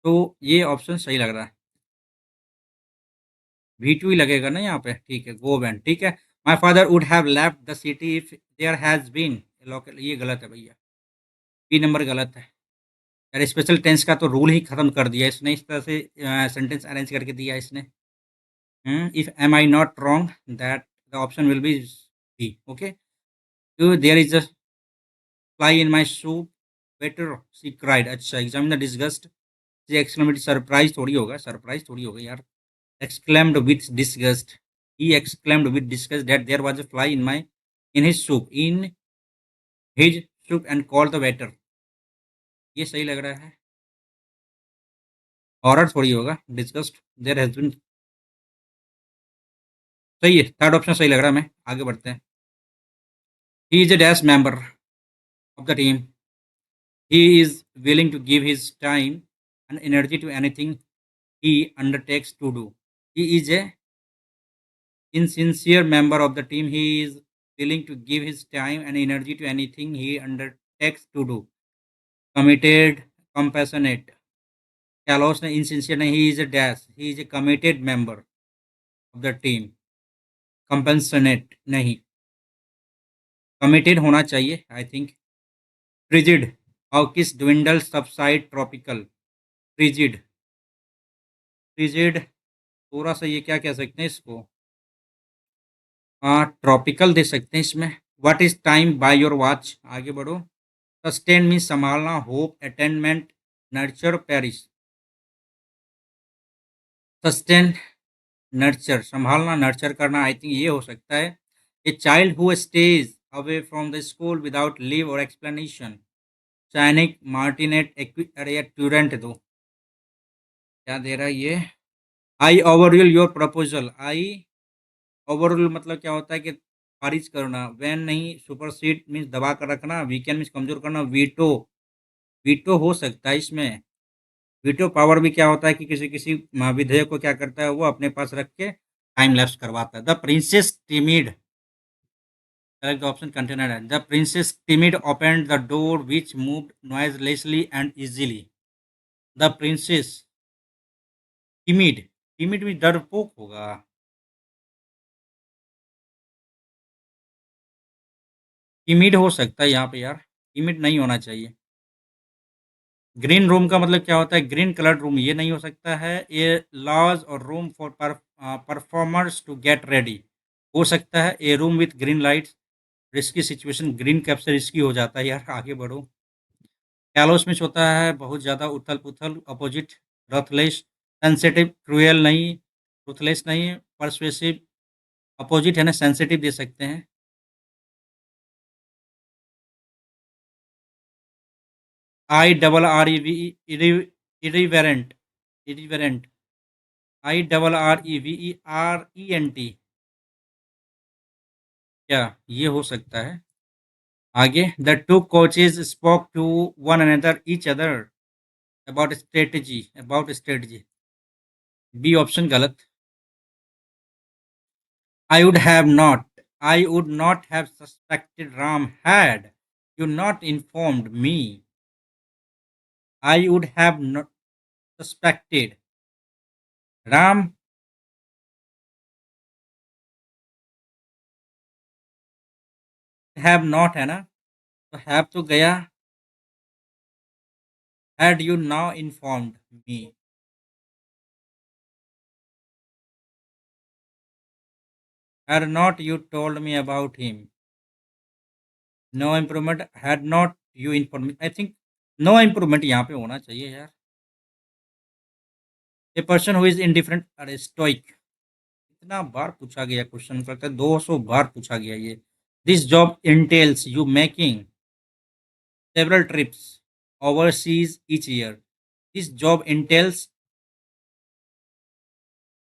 तो ये ऑप्शन सही लग रहा है। V2 ही लगेगा ना यहाँ पे, ठीक है, गो वेंट, ठीक है। My father would have left the city if there has been local, ये गलत है भैया, बी नंबर गलत है। यार स्पेशल टेंस का तो रूल ही खत्म कर दिया इसने, इस तरह से सेंटेंस अरेंज करके दिया इसने। If am I not wrong that the option will be B, okay. तो there is a fly in my soup better she cried, अच्छा examine the disgust, she exclaimed, surprise थोड़ी होगा, सरप्राइज थोड़ी होगा यार। exclaimed with disgust. He exclaimed with disgust that there was a fly in his soup and called the waiter. ये सही लग रहा है। हॉरर थोड़ी होगा, डिस्गस्ट देयर हैज बीन, सही है, थर्ड ऑप्शन सही लग रहा है, मैं आगे बढ़ते हैं। He is a dash member of the team. He is willing to give his time and energy to anything he undertakes to do. He is a insincere member of the team. He is willing to give his time and energy to anything he undertakes to do. Committed, compassionate, callous नहीं, insincere नहीं, he is a dash, he is a committed member of the team. Compassionate नहीं, committed होना चाहिए I think. Frigid, hawkish, dwindle, subside, tropical. Frigid, frigid, थोड़ा सा ये क्या कह सकते हैं इसको, हाँ ट्रॉपिकल दे सकते हैं इसमें। What is time by your watch, आगे बढ़ो। सस्टेन मीन संभालना, hope, attainment, nurture, perish. Sustain, nurture, संभालना, नर्चर करना, आई थिंक ये हो सकता है। A child who stays away from the school without leave or explanation. Cynic, martinet, अरे यार ट्यूरेंट दो, क्या दे रहा है ये। I overrule your proposal, I overrule मतलब क्या होता है कि खारिज करना, वैन नहीं, सुपरसीड मीन्स दबा कर रखना, वीकेंड मीन्स कमजोर करना, वीटो, वीटो हो सकता है इसमें। वीटो पावर भी क्या होता है कि किसी किसी विधेयक को क्या करता है वो अपने पास रख के टाइम लैप्स करवाता है। The princess timid, select the option container. The princess timid opened the door which moved noiselessly and easily. The princess timid, timid में डरपोक होगा। timid हो सकता है यहाँ पे यार, timid नहीं होना चाहिए। ग्रीन रूम का मतलब क्या होता है, ग्रीन कलर्ड रूम, ये नहीं हो सकता है। ये lodge or room for performers to get ready हो सकता है। A room with green lights, risky situation, green cap से रिस्की हो जाता है यार, आगे बढ़ो। कैलोस मिस होता है बहुत ज़्यादा उथल-पुथल, अपोजिट रथलेस, सेंसिटिव, क्रूएल नहीं, रुथलेस नहीं, पर्सुएसिव, अपोजिट है ना, सेंसिटिव दे सकते हैं। I double R E V E, irreverent, irreverent, I double R E V E R E N T, क्या ये हो सकता है? आगे, the two coaches spoke to one another each other about strategy, B option गलत। I would have not. I would not have suspected Ram had you not informed me. I would have not suspected. Ram have not है ना, तो have तो गया, had you now informed me. Had not you told me about him. No improvement, had not you informed me. I think no improvement यहाँ पे होना चाहिए यार। A person who is indifferent or stoic, इतना बार पूछा गया क्वेश्चन, लगता है 200 बार पूछा गया ये। This job entails you making several trips overseas each year. This job entails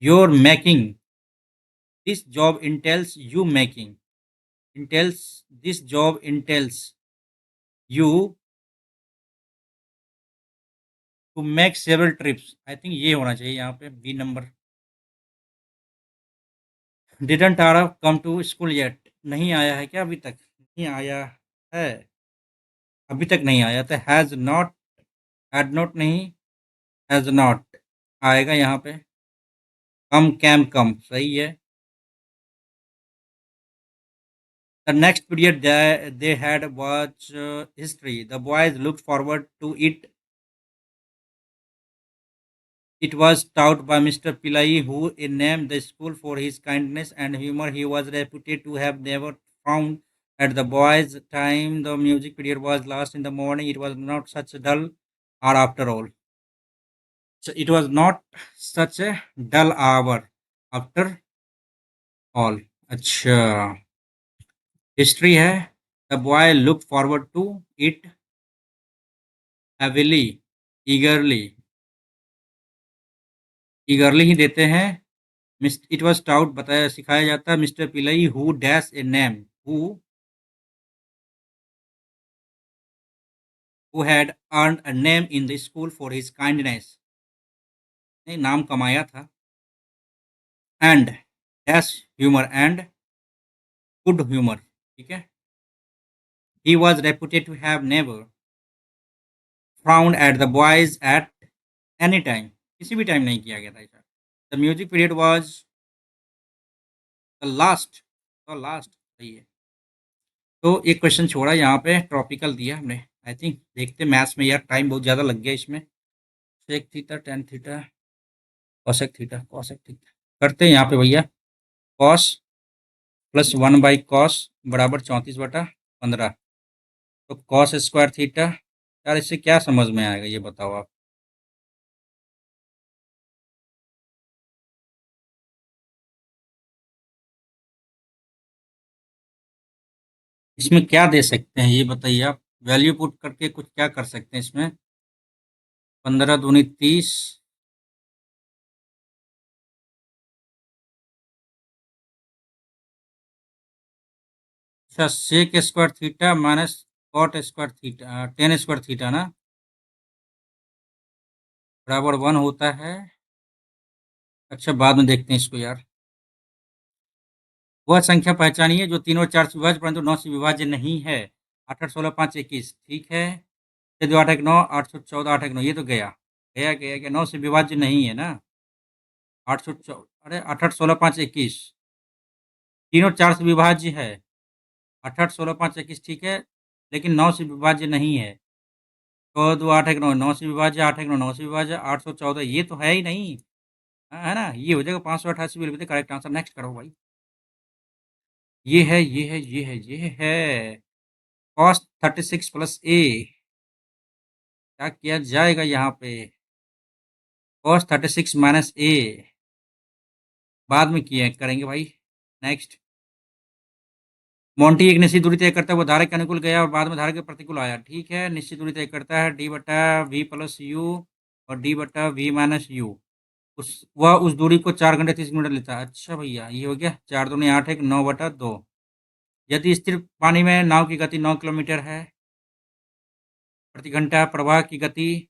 your making. This job entails you making. Entails, this job entails you to make several trips. I think ये होना चाहिए यहाँ पे B number. Didn't Aarav come to school yet, नहीं आया है क्या अभी तक? नहीं आया है, अभी तक नहीं आया था। हैज़ नॉट, हैड नॉट नहीं, हैज़ नॉट आएगा यहाँ पे। कम कैम कम सही है। The next period they had was history. The boys looked forward to it. It was taught by Mr. Pillai, who named the school for his kindness and humor. He was reputed to have never found at the boys' time. The music period was last in the morning. It was not such a dull hour after all. So it was not such a dull hour after all. अच्छा, हिस्ट्री है। The boy look forward to it heavily, eagerly, eagerly ही देते हैं। इट वाज टाउट बताया सिखाया जाता है mister Pillai who dash a name, who had earn a name in the school for his kindness, ने नाम कमाया था। And dash humour, and good humour, ठीक है। He was reputed to have never frowned at the boys at any time, किसी भी टाइम नहीं किया गया था ऐसा। The music period was the last, the last सही है। तो एक क्वेश्चन छोड़ा यहाँ पे, ट्रॉपिकल दिया हमने। आई थिंक देखते मैथ्स में यार टाइम बहुत ज़्यादा लग गया इसमें। Sec theta tan theta cosec theta cosec theta करते हैं यहाँ पे भैया। कॉस प्लस 1/कॉस बराबर 34/15। तो कॉस स्क्वायर थीटा, यार इससे क्या समझ में आएगा ये बताओ आप। इसमें क्या दे सकते हैं ये बताइए आप, वैल्यू पुट करके कुछ क्या कर सकते हैं इसमें। 15 दूनी 30, अच्छा sec square theta minus cot square theta, tan square theta ना, बराबर 1 होता है। अच्छा बाद में देखते हैं इसको यार। वह संख्या पहचानिए जो 3 और 4 से विभाज्य परंतु 9 से विभाज्य नहीं है। 8 8 16 5 21, ठीक है। 6 2 8 1 9, 8 सौ 14 8 1 9, ये तो गया गया गया गया, 9 से विभाज्य नहीं है ना। 814, अरे 8 8 16 5 21, 3 और 4 से विभाज्य है। 8 8 16 5 21 ठीक है, लेकिन 9 से विभाज्य नहीं है। 6 2 8 1 9, 9 से विभाज्य, 8 1 9, 9 से विभाज्य, 814 ये तो है ही नहीं। हाँ, है ना, ये हो जाएगा 588 बिल्कुल करेक्ट आंसर। नेक्स्ट करो भाई। ये है ये है ये है ये है cos 36 प्लस ए, क्या किया जाएगा यहाँ पे। cos 36 माइनस ए बाद में किए करेंगे भाई। नेक्स्ट, मोंटी एक निश्चित दूरी तय करता है, वो धारा के अनुकूल गया और बाद में धारा के प्रतिकूल आया, ठीक है। निश्चित दूरी तय करता है d/v+u और d/v-u। वह उस दूरी को 4 घंटे 30 मिनट लेता है। अच्छा भैया ये हो गया, 4 दूनी 8 1 9/2। यदि स्थिर पानी में नाव की गति 9 किलोमीटर है प्रति घंटा, प्रवाह की गति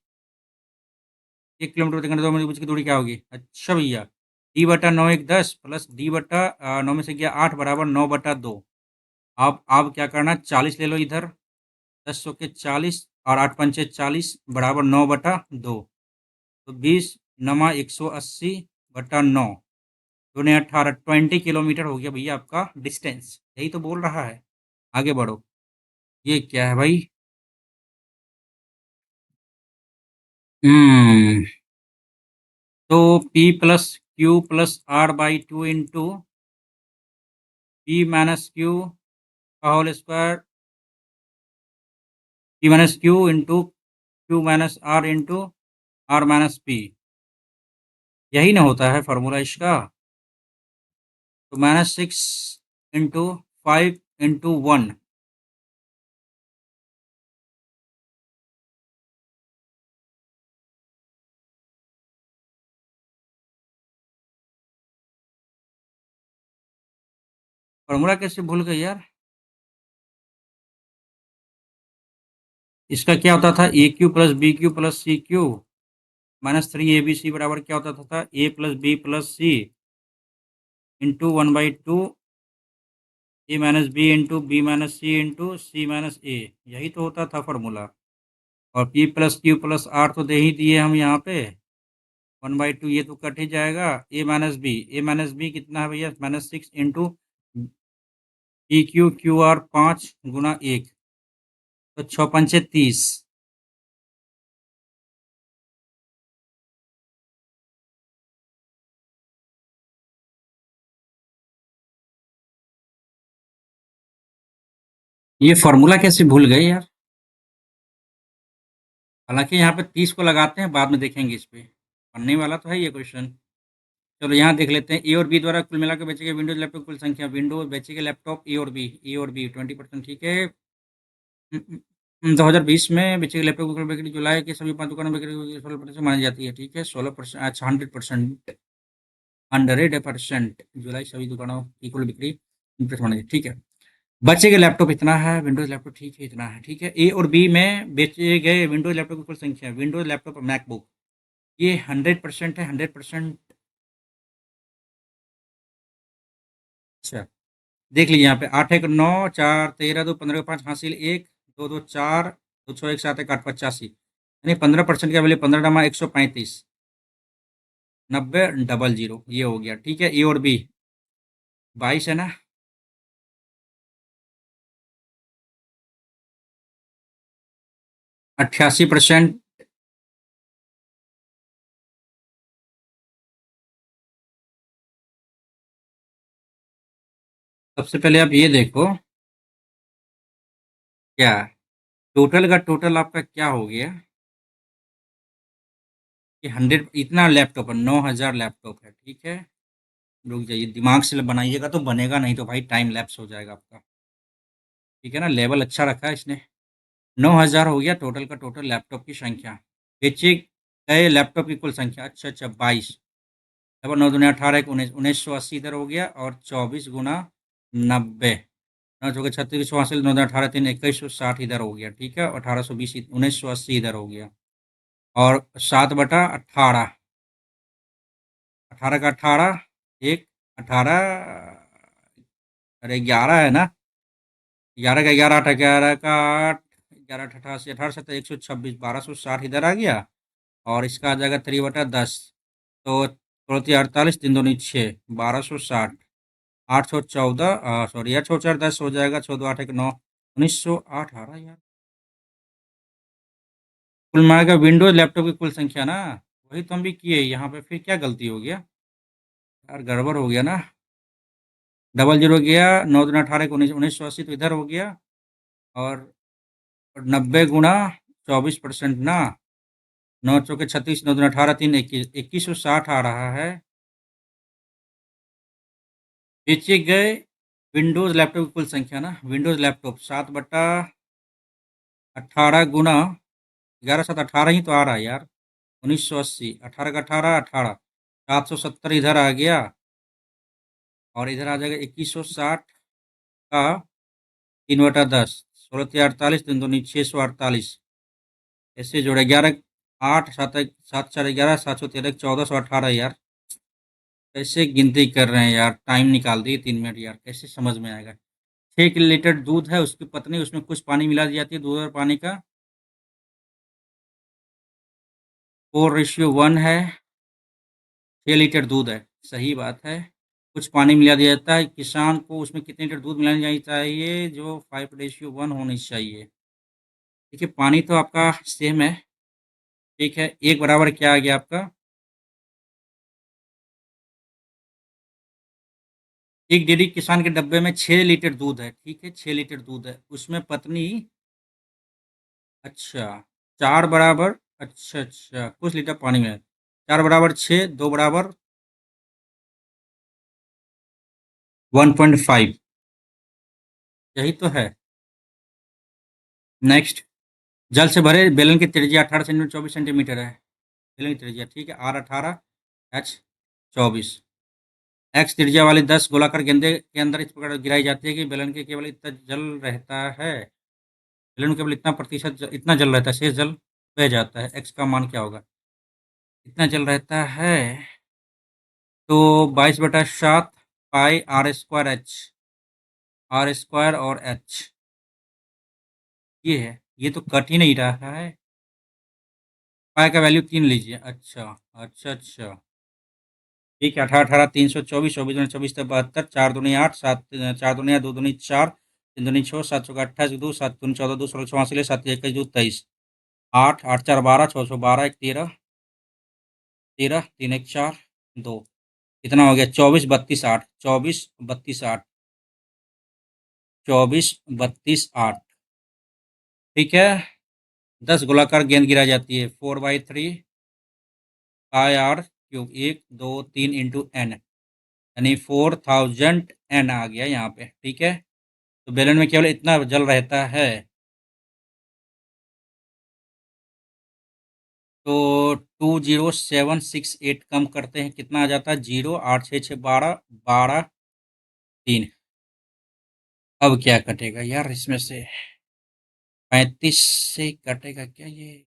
1 किलोमीटर प्रति घंटा, 2 मीटर की दूरी क्या होगी। अच्छा भैया, d/9 1 10 प्लस d/9 में से गया 8 बराबर 9/2। अब क्या करना, 40 ले लो इधर, 10 के 40 और 8 पंचे 40 बराबर 9/2। तो 20 नमा 180/9, 2 18 20 किलोमीटर हो गया भैया आपका डिस्टेंस, यही तो बोल रहा है। आगे बढ़ो, ये क्या है भाई। हम्म तो P+Q+R/2 इंटू P-Q का whole square, P-Q into Q-R into R-P, यही ना होता है फॉर्मूला इसका। तो -6 इंटू 5 इंटू 1, फॉर्मूला कैसे भूल गए यार। इसका क्या होता था, AQ+BQ+CQ -3ABC बराबर क्या होता था, A+B+C into 1/2 A minus B into B minus C into C minus A, यही तो होता था फॉर्मूला। और P plus Q plus R तो दे ही दिए हम यहाँ पे, 1/2 ये तो कट ही जाएगा। ए माइनस बी कितना है भैया, -6 into P Q Q R 5 गुना 1, तो 6×5 = 30। ये फॉर्मूला कैसे भूल गए यार। हालांकि यहाँ पे 30 को लगाते हैं, बाद में देखेंगे इस पे, पढ़ने वाला तो है ये क्वेश्चन। चलो यहाँ देख लेते हैं, ए और बी द्वारा कुल मिलाकर बेचे गए विंडोज लैपटॉप कुल संख्या, विंडोज बेचे गए लैपटॉप ए और बी 20%, ठीक है। 2020 में बेचे गए लैपटॉप की बिक्री जुलाई के सभी 5 दुकानों में बिक्री 16% मानी जाती है, ठीक है। 16%, अच्छा 100%, 100% जुलाई सभी दुकानों की कुल बिक्री 20% मानी जाती है, ठीक है। बचे गए लैपटॉप इतना है, विंडोज लैपटॉप, ठीक है, इतना है, ठीक है। ए और बी में बेचे गए विंडोज लैपटॉप की कुल संख्या, विंडोज लैपटॉप और मैकबुक, ये 100% है, 100%। अच्छा, देख लीजिए यहाँ पे, 8 1 9, 4 13 2 15 5 हासिल 1 2 2 4 2 6 1 7 1 8 85, यानी 15% का वैल्यू 15 डमा 135, 90 00, ये हो गया, ठीक है। ए और बी 22 है ना। 88%। सबसे पहले आप ये देखो, क्या टोटल का टोटल आपका क्या हो गया, कि 100 इतना लैपटॉप है, 9000 लैपटॉप है, ठीक है। रुक जाइए, दिमाग से बनाइएगा तो बनेगा, नहीं तो भाई टाइम लैप्स हो जाएगा आपका, ठीक है ना। लेवल अच्छा रखा है इसने। 9000 हो गया टोटल का टोटल लैपटॉप की संख्या, बेचे गए लैपटॉप की कुल संख्या, अच्छा अच्छा 22, डबल 9 दूनी 18 1 19, 1980 इधर हो गया, और 24 गुना 90, 9 चौके 36 180, 9 18 3 2160 इधर हो गया, ठीक है। 1820 1980 इधर हो गया, और 7/18, 18 का 18, एक 18, अरे 11 है ना, 11 का 11 8 11 का 8, 11 88 18 7 126 1260 इधर आ गया, और इसका आ जाएगा 3/10, तो 3 48 3 दूनी 6 1260, 814, सॉरी यार 6 4 10 हो जाएगा, 6 2 8 1 9 1908 आ रहा है यार। कुल मिलाकर विंडोज लैपटॉप की कुल संख्या ना, वही तो हम भी किए, यहाँ पे फिर क्या गलती हो गया यार, गड़बड़ हो गया ना। 00 गया, 9 दूनी 18 19 1980 तो इधर हो गया, और 90 गुना 24% ना, 9 चौके 36 9 दूनी 18 3 21 2160 आ रहा है। बेचे गए विंडोज लैपटॉप की कुल संख्या ना, विंडोज लैपटॉप 7/18 गुना 11 7 18 ही तो आ रहा है यार, 1980, 18 का 18 18, 770 इधर आ गया, और इधर आ जाएगा 2160 का 3/10, 16 3 48 3 दूनी 648, ऐसे जोड़े 11 8 7 7 4 11 713 1418 यार। कैसे गिनती कर रहे हैं यार, टाइम निकाल दिए 3 मिनट यार, कैसे समझ में आएगा। 6 लीटर दूध है, उसकी पत्नी, उसमें कुछ पानी मिला दी जाती है, दूध और पानी का 4:1 है। 6 लीटर दूध है, सही बात है। कुछ पानी मिला दिया जाता है, किसान को उसमें कितने लीटर दूध मिलानी जानी चाहिए, जो 5:1 होनी चाहिए। देखिए पानी तो आपका सेम है, ठीक है। एक बराबर क्या आ गया आपका, एक डेयरी किसान के डब्बे में 6 लीटर दूध है, ठीक है, 6 लीटर दूध है, उसमें पत्नी, अच्छा 4 बराबर, अच्छा अच्छा कुछ लीटर पानी में, 4 बराबर 6, 2 बराबर 1.5, यही तो है। नेक्स्ट, जल से भरे बेलन की त्रिज्या 18 सेंटीमीटर 24 सेंटीमीटर है, बेलन की त्रिज्या, ठीक है। R 18 H 24, एक्स त्रिज्या वाली 10 गोलाकार गेंदे के अंदर इस प्रकार गिराई जाती है कि बेलन के केवल इतना जल रहता है, बेलन में केवल इतना प्रतिशत इतना जल रहता है, शेष जल बह जाता है, एक्स का मान क्या होगा, इतना जल रहता है, तो 22/7 pi R square H, R square और एच, ये है। ये तो कट ही नहीं रहा है। पाई का वैल्यू 3 लीजिए। अच्छा, अच्छा, अच्छा। ठीक है, 18, 18, 324, 24 दूनी 24, 72, 4 दूनी 8, 7, 4 दूनी 2 दूनी 4, 3 दूनी 6, 7 चौका 28, 2, 7 दूनी 14, 2 16 84, 7 21 2 23, 8, 8 4 12, 6 6 12, 1 13, 13, 3 1 4, 2, कितना हो गया? 24 32 8, 24 32 8, 24 32 8। ठीक है। 10 गोलाकार गेंद गिराई जाती है। 4/3 पाई आर क्यूब, 1 2 3 इंटू एन, यानी 4000 एन आ गया यहाँ पे। ठीक है, तो बैलून में केवल इतना जल रहता है। तो 20768 कम करते हैं, कितना आ जाता है? 0, 8 6 6 12, 12 3। अब क्या कटेगा यार इसमें से? 35 से कटेगा क्या ये?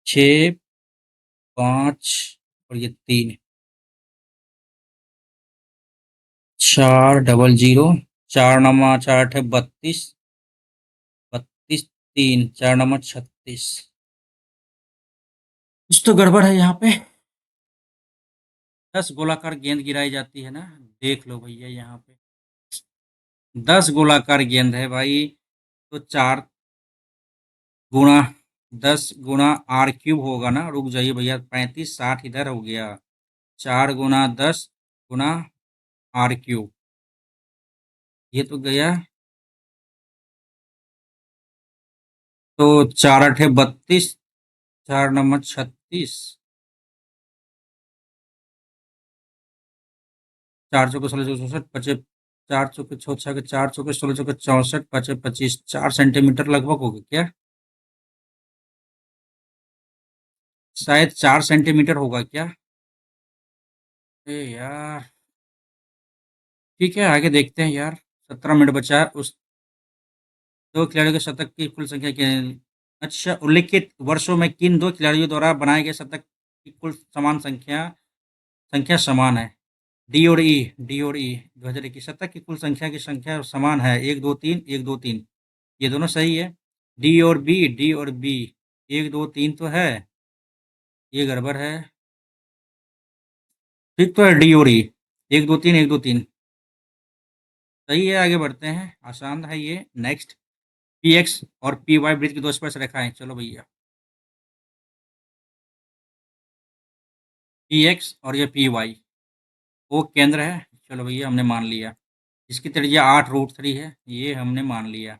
6 5 और ये 3, 4 डबल 0, 4 नमा 4 8 32, 32 3, 4 नमा 36। कुछ तो गड़बड़ है यहाँ पे। 10 गोलाकार गेंद गिराई जाती है ना, देख लो भैया यहाँ पे। 10 गोलाकार गेंद है भाई, तो 4 गुणा 10 गुणा आर क्यूब होगा ना। रुक जाइए भैया, 35 60 इधर हो गया। 4 गुणा 10 गुणा आर क्यूब, ये तो गया। तो 4 8 32, 4 9 36, 4 चौके 16 64 पचे, 4 चौके 6 के 4 चौके 16 चौके 64 पचे 25, 4 सेंटीमीटर लगभग होगा क्या? शायद 4 सेंटीमीटर होगा क्या? ए यार, ठीक है आगे देखते हैं यार। 17 मिनट बचा है। उस दो खिलाड़ियों के शतक की कुल संख्या क्या है? अच्छा, उल्लिखित वर्षों में किन दो खिलाड़ियों द्वारा बनाए गए शतक की कुल समान संख्या संख्या समान है? डी और ई, डी और ई 2021 शतक की कुल संख्या की संख्या समान है। 1 2 3, 1 2 3, ये दोनों सही है। डी और बी, डी और बी 1 2 3 तो है, ये गड़बड़ है। ठीक तो है, डी और ई 1 2 3, 1 2 3 सही है। आगे बढ़ते हैं, आसान है ये। नेक्स्ट, पी एक्स और पी वाई वृत्त की दो स्पर्श रेखाएं। चलो भैया, पी एक्स और ये पी वाई वो केंद्र है। चलो भैया, हमने मान लिया। इसकी त्रिज्या 8√3 है, ये हमने मान लिया।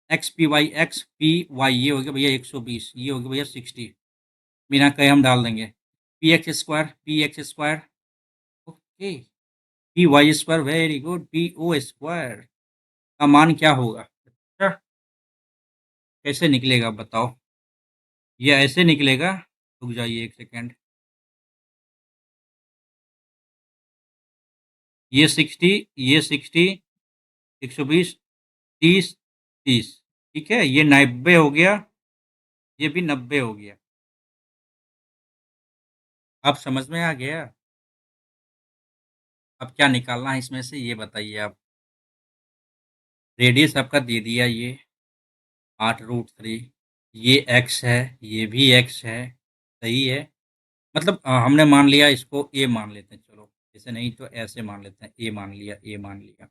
एक्स पी वाई ये हो गया भैया 120, ये हो गया भैया 60, बिना कहे हम डाल देंगे। P X square, okay. P Y square, very good. P O square का मान क्या होगा? अच्छा, कैसे निकलेगा बताओ? ये ऐसे निकलेगा। रुक जाइए एक सेकेंड। ये 60, ये 60, 120, 30, 30। ठीक है, ये 90 हो गया, ये भी 90 हो गया। अब समझ में आ गया? अब क्या निकालना है इसमें से, ये बताइए आप। रेडियस आपका दे दिया ये 8√3, ये एक्स है, ये भी एक्स है, सही है। मतलब हमने मान लिया इसको ए मान लेते हैं, चलो ऐसे नहीं तो ऐसे मान लेते हैं। ए मान लिया, ए मान लिया।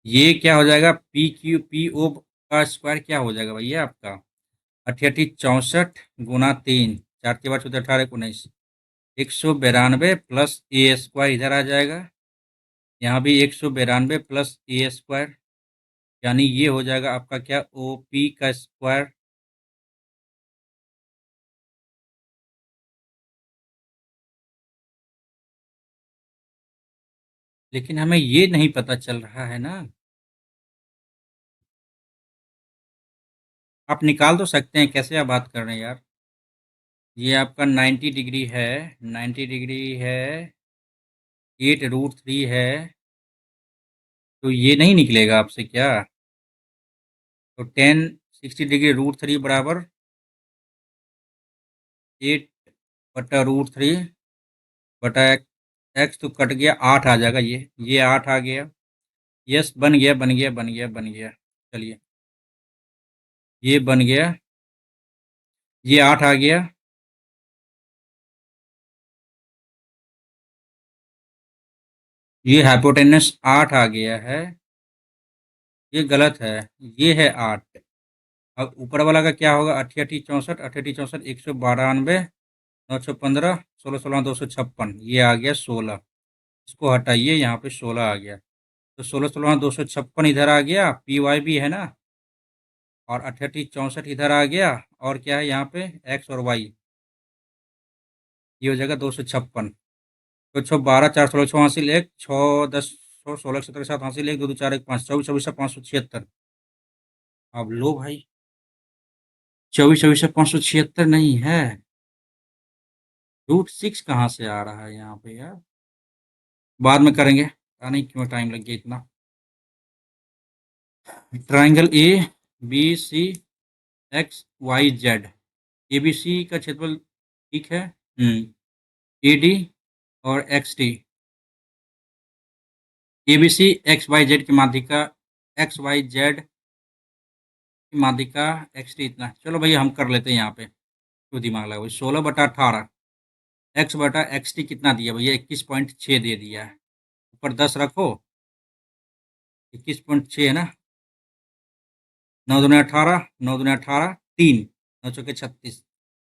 ये क्या हो जाएगा? पी क्यू पी ओ का स्क्वायर क्या हो जाएगा भैया आपका? 88 64 गुना 3, 4 के बाद 14 18 19, 192 प्लस ए स्क्वायर इधर आ जाएगा। यहाँ भी 192 प्लस ए स्क्वायर, यानी ये हो जाएगा आपका क्या? ओ पी का स्क्वायर। लेकिन हमें ये नहीं पता चल रहा है ना। आप निकाल तो सकते हैं, कैसे आप बात कर रहे हैं यार? ये आपका 90 डिग्री है, 90 डिग्री है, 8√3 है, तो ये नहीं निकलेगा आपसे क्या? तो 10 60 डिग्री √3 बराबर 8/√3 बटा एक्स तो कट गया, 8 आ जाएगा, ये 8 आ गया। यस, बन गया बन गया बन गया बन गया। चलिए, ये बन गया, ये 8 आ गया। ये हाइपोटेनस 8 आ गया है। ये गलत है, ये है 8। अब ऊपर वाला का क्या होगा? 88 64, 88 64, 192, 915, 16 16, 256, ये आ गया 16। इसको हटाइए, यहाँ पे 16 आ गया। तो 16 16 256 इधर आ गया, पी वाई भी है ना, और 88 64 इधर आ गया। और क्या है यहाँ पे? एक्स और वाई। ये हो जाएगा 256। तो 6 12 4 16 6 हासिल 1, 6 10 16 17 7 हासिल 1, 2 2 4 1 5, 24 24 576। अब लो भाई, 24 24 576 नहीं है। √6 कहाँ से आ रहा है यहाँ पे यार? बाद में करेंगे, पता नहीं क्यों टाइम लग गया इतना। Triangle A B C X Y Z. A B C का क्षेत्रफल ठीक है। ए डी और X T. A B C X Y Z की माध्यिका, एक्स वाई जेड की माध्यिका, एक्स टी इतना। चलो भैया हम कर लेते हैं यहाँ पे, क्यों दिमाग लगा? 16/18। एक्स बटा एक्स टी कितना दिया भैया? 21.6 दे दिया है। ऊपर 10 रखो, 21.6 है ना। 9 दूनी 18, 9 दूनी 18, 3, 9 चौके 36,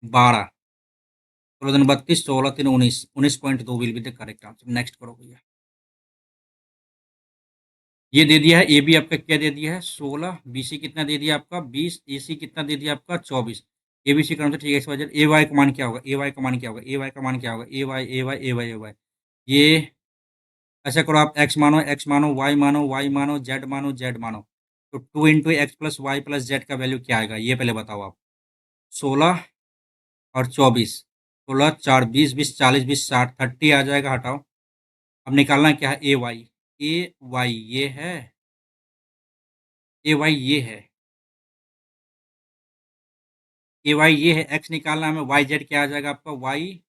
12, 16 दूनी 32, 16 3 19, 19.2 will be the correct answer. Next करो भैया। ये दे दिया है, ए बी आपका क्या दे दिया है? 16। बी सी कितना दे दिया आपका? 20। ए सी कितना दे दिया आपका? 24। ए बी सी क्रम से ठीक है। एक्स वाई जेड, ए वाई का मान क्या होगा? ए वाई का मान क्या होगा? ए वाई का मान क्या होगा? ए वाई ए वाई ए वाई ए वाई। ये ऐसा करो, आप एक्स मानो, एक्स मानो, वाई मानो, वाई मानो, जेड मानो, जेड मानो। तो 2 × X plus Y plus Z का वैल्यू क्या आएगा, ये पहले बताओ आप। 16 और 24, 16 4 20, 20 40, 20 60, 30 आ जाएगा। हटाओ। अब निकालना क्या है? ए वाई। ए वाई ये है, ए वाई ये है, ए वाई ये है। एक्स निकालना हमें, वाई जेड क्या आ जाएगा आपका? वाई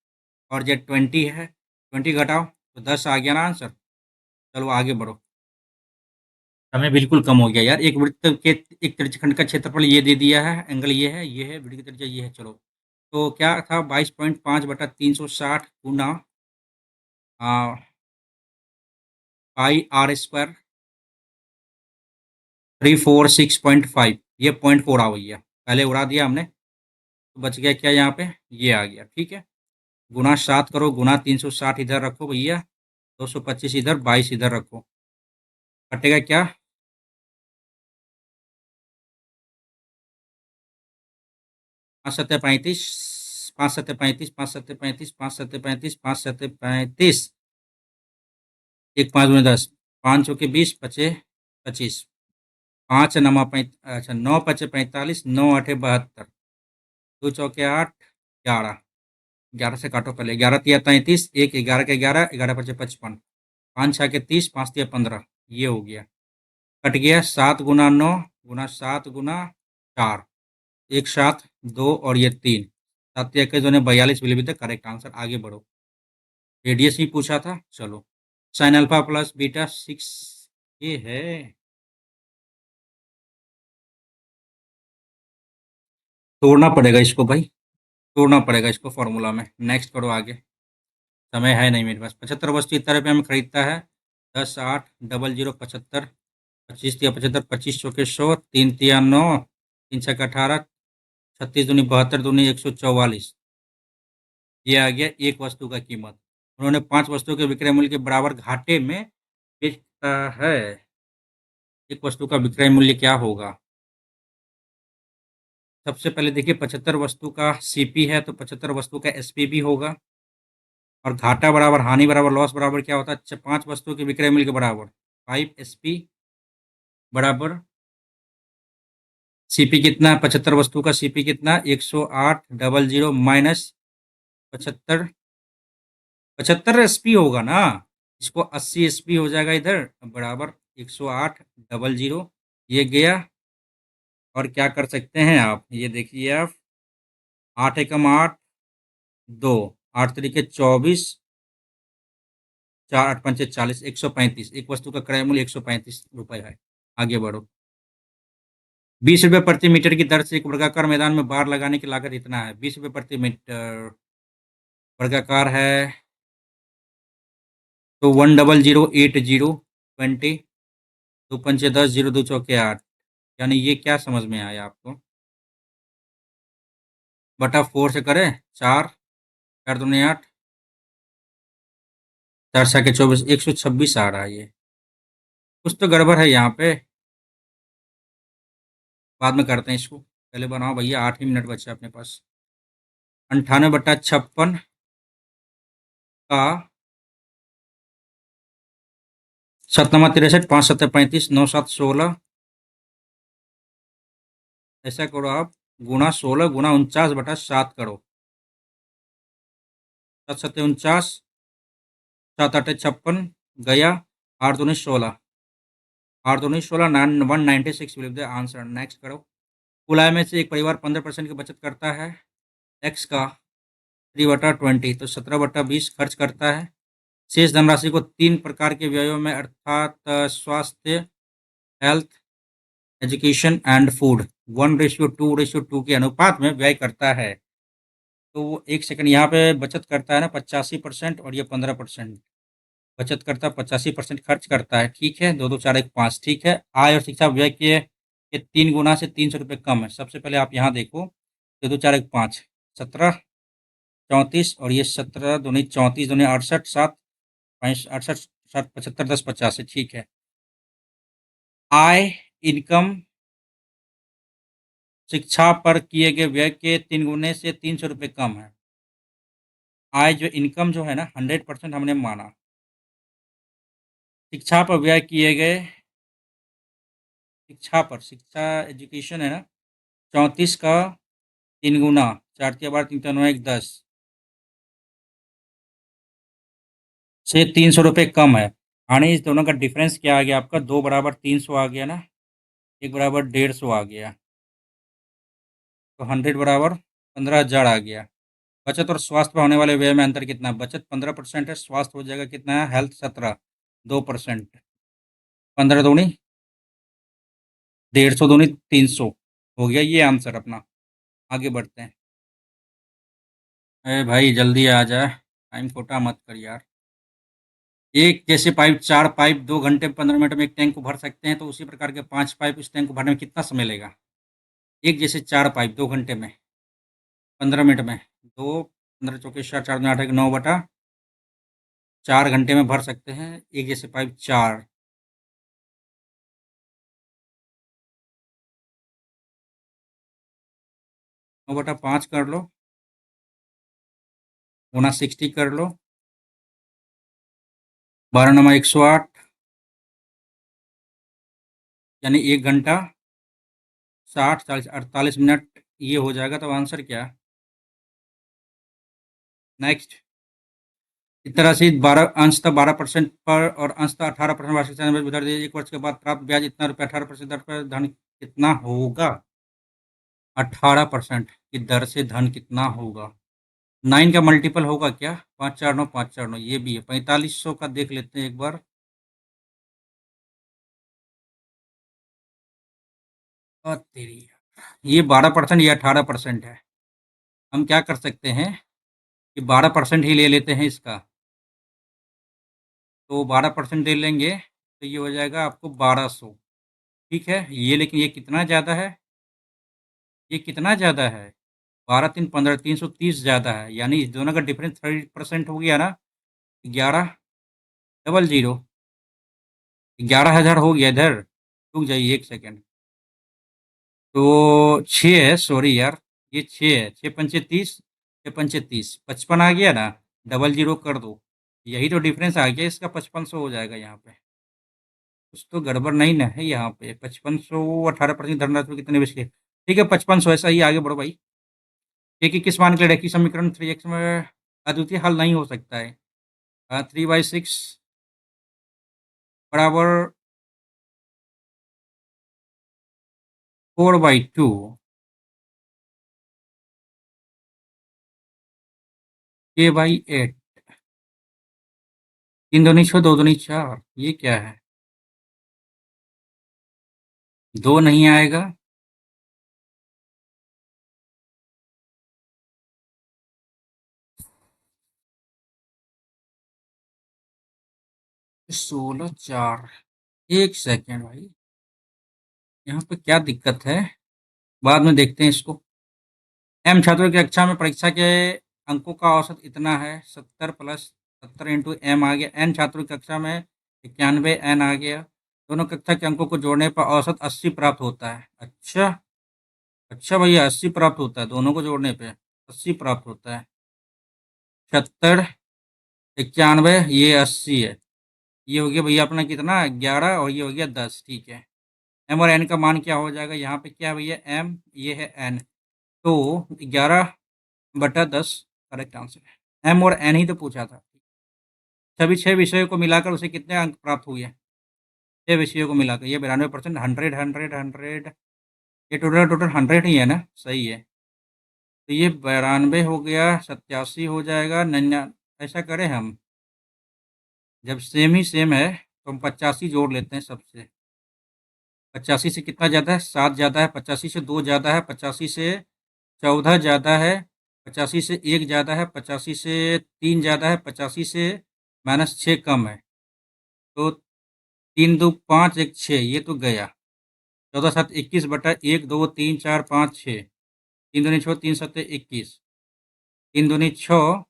और जेड 20 है, 20 घटाओ तो 10 आ गया ना आंसर। चलो आगे बढ़ो। समय बिल्कुल कम हो गया यार। एक वृत्त के एक त्रिज्यखंड का क्षेत्रफल ये दे दिया है, एंगल ये है, वृत्त की त्रिज्या ये है। चलो, तो क्या था? 22.5/360 गुना पाई आर स्क्वायर 346.5। ये 0.4 आ गया, पहले उड़ा दिया हमने, तो बच गया क्या यहाँ पे? ये आ गया। ठीक है, गुना 7 करो, गुना 360 इधर रखो भैया, 225 इधर, 22 इधर रखो। कटेगा क्या? 5 7 35, 5 7 35, 5 7 35, 5 7 35, 5 7 35, एक 5 दूनी 10, 5 चौके 20, पचे 25, 5 नमा अच्छा 9 पचे 45, 9 8 72, 2 चौके 8, 11, 11 से काटो पहले, 11 तिया 33, एक 11 के 11, 11 पचे 55, 5 6 के 30, 5 तिया 15, ये हो गया। कट गया 7 गुना 9 गुना 7 गुना 4, एक 7 2 और ये 3, 7 तिया के 2 42 will be the correct answer. आगे बढ़ो। रेडियस ही पूछा था। चलो, साइन अल्फा प्लस बीटा 6 ये है। तोड़ना पड़ेगा इसको भाई, तोड़ना पड़ेगा इसको फॉर्मूला में। नेक्स्ट करो आगे, समय है नहीं मेरे पास। 75 वस्तु इतना रुपये में खरीदता है। 10 8 00 75, 25 तिया 75, 25 चौके 100, 3 तिया 9, 3 छक्का 18, 36 दूनी 72, दूनी 144। ये आ गया एक वस्तु का कीमत। उन्होंने 5 वस्तुओं के विक्रय मूल्य के बराबर घाटे में बेचता है। एक वस्तु का विक्रय मूल्य क्या होगा? सबसे पहले देखिए, 75 वस्तु का सीपी है, तो 75 वस्तु का एसपी भी होगा। और घाटा बराबर हानि बराबर लॉस बराबर क्या होता है? 5 वस्तुओं के विक्रय मूल्य के बराबर 5 एसपी बराबर सीपी कितना है? 75 वस्तु का सीपी कितना? 108 माइनस 75, 75 एसपी होगा ना। इसको 80 एसपी हो जाएगा इधर, बराबर 108 ये गया। और क्या कर सकते हैं आप, ये देखिए आप, 8 एकम 8, 2, 8 तरीके 24, 4 8 पंचे 40, 135। एक वस्तु का क्रय मूल्य 135 रुपए है। आगे बढ़ो। 20 रुपये प्रति मीटर की दर से एक वर्गाकार मैदान में बाड़ लगाने की लागत इतना है। 20 रुपये प्रति मीटर वर्गाकार है तो 10080 20, दो पंचे 10, जीरो दो चौके 8। यानी ये क्या समझ में आया आपको? बटा 4 से करें 4, 4 दूनी 8, 4 छके 24, 126 आ रहा है ये। कुछ तो गड़बड़ है यहाँ पे। बाद में करते हैं इसको, पहले बनाओ भैया, 8 ही मिनट बचे अपने पास। 98/56 का 7×63, 5 7 35, 9 7 16। ऐसा करो आप, गुणा 16 गुणा 49/7 करो। 7 7 49, 7 8 56 गया, 8 दूनी 16, 8 दूनी 16, 196 will be the answer. Next करो। कुल आय में से एक परिवार 15% की बचत करता है। एक्स का 3/20 तो 17/20 खर्च करता है। शेष धनराशि को 3 प्रकार के व्ययों में अर्थात स्वास्थ्य, हेल्थ, एजुकेशन एंड फूड 1:2:2 के अनुपात में व्यय करता है। तो वो एक सेकंड, यहाँ पे बचत करता है ना 85% और ये 15% बचत करता है, 85% खर्च करता है। ठीक है, दो दो चार एक पाँच। ठीक है, आय और शिक्षा व्यय के 3 गुना से 300 रुपये कम है। सबसे पहले आप यहाँ देखो, दो दो चार एक पाँच, 17 34 और ये 17 दूनी 34 दूनी 68, 7 68 7 75 10 85। ठीक है, आय, इनकम, शिक्षा पर किए गए व्यय के 3 गुने से 300 रुपये कम है। आय जो इनकम जो है ना 100% हमने माना। शिक्षा पर व्यय किए गए, शिक्षा एजुकेशन है ना 34 का 3 गुना, 4 के बाद 3 9 1 10 से 300 रुपये कम है। यानी इस दोनों का डिफरेंस क्या आ गया आपका? 2 = 300 आ गया ना, 1 = 150 आ गया, तो 100 = 15,000 आ गया। बचत और स्वास्थ्य पर होने वाले व्यय में अंतर कितना है? बचत 15% है, स्वास्थ्य हो जाएगा कितना है? हेल्थ 17, 2%। 15 दूनी 150 दूनी 300 हो गया ये आंसर अपना। आगे बढ़ते हैं। अरे भाई जल्दी आ जा, टाइम खोटा मत कर यार। एक जैसे पाइप, 4 पाइप 2 घंटे 15 मिनट में एक टैंक को भर सकते हैं, तो उसी प्रकार के 5 पाइप इस टैंक को भरने में कितना समय लेगा? एक जैसे 4 पाइप 2 घंटे में 15 मिनट में, 2 15 चौके 60, 4 दूनी 8 9 बटा 4 घंटे में भर सकते हैं एक जैसे पाइप 4। 9/5 कर लो, गुना 60 कर लो, 12 9 108, यानी 1 घंटा 60 40 48 मिनट ये हो जाएगा। तो आंसर क्या? नेक्स्ट। इस तरह से 12 अंशतः 12% पर और अंशतः 18% वार्षिक चंद्रवृद्धि उधार दिए, 1 वर्ष के बाद प्राप्त ब्याज इतना रुपये, 18% दर पर धन कितना होगा? 18% की दर से धन कितना होगा? 9 का मल्टीपल होगा क्या? 5 4 9 5 4 9, ये भी है। 4500 का देख लेते हैं एक बार। और तेरी, ये 12% या 18% है। हम क्या कर सकते हैं कि 12% ही ले लेते हैं इसका, तो 12% ले लेंगे तो ये हो जाएगा आपको 1200। ठीक है, ये लेकिन ये कितना ज़्यादा है? ये कितना ज़्यादा है? 12 3 15, 330 ज़्यादा है। यानी इस दोनों का डिफरेंस 30% हो गया ना। 11 00, 11,000 हो गया इधर। रुक जाइए एक सेकेंड। तो 6 है, सॉरी यार, ये 6 है। 6 पंचे 30, 6 पंचे 30, 55 आ गया ना। डबल जीरो कर दो, यही तो डिफरेंस आ गया इसका। 5500 हो जाएगा यहाँ पे। कुछ तो गड़बड़ नहीं ना है यहाँ पे। 5500 18% धनराशि में कितने बचे? ठीक है, 5500 ऐसा ही। आगे बढ़ो भाई। एक ही किस मान के लिए रेखीय समीकरण 3x में अद्वितीय हल नहीं हो सकता है? 3/6 बराबर 4/2 k/8। 3 दूनी 6, 2 दूनी 4, ये क्या है? 2 नहीं आएगा। 16 4, 1 सेकंड भाई, यहाँ पे क्या दिक्कत है? बाद में देखते हैं इसको। एम छात्रों की कक्षा में परीक्षा के अंकों का औसत इतना है, 70 प्लस 70 इंटू एम आ गया। एन छात्रों की कक्षा में 91 एन आ गया। दोनों कक्षा के अंकों को जोड़ने पर औसत 80 प्राप्त होता है। अच्छा, अच्छा भैया, 80 प्राप्त होता है, दोनों को जोड़ने पे 80 प्राप्त होता है। 76, 91, ये 80 है। ये हो गया भैया अपना कितना, 11, और ये हो गया 10। ठीक है। एम और एन का मान क्या हो जाएगा? यहाँ पे क्या है भैया, एम, ये है एन, तो 11/10 करेक्ट आंसर है। एम और एन ही तो पूछा था। सभी 6 विषयों को मिलाकर उसे कितने अंक प्राप्त हुए? 6 विषयों को मिलाकर, ये 92%, 100, 100, 100, ये टोटल टोटल 100 ही है ना? सही है। तो ये 92 हो गया, 87 हो जाएगा, 99। ऐसा करें हम, जब सेम ही सेम है तो हम 85 जोड़ लेते हैं सबसे। 85 से कितना ज़्यादा है? 7 ज़्यादा है। 85 से 2 ज़्यादा है। 85 से 14 ज़्यादा है। 85 से 1 ज़्यादा है। 85 से 3 ज़्यादा है। 85 से -6 कम है। तो 3 2 5 1 6, ये तो गया। 14 7 21/1 2 3 4 5 6, 3 दूनी 6, 3 सत्ते 21, 3 दूनी 6,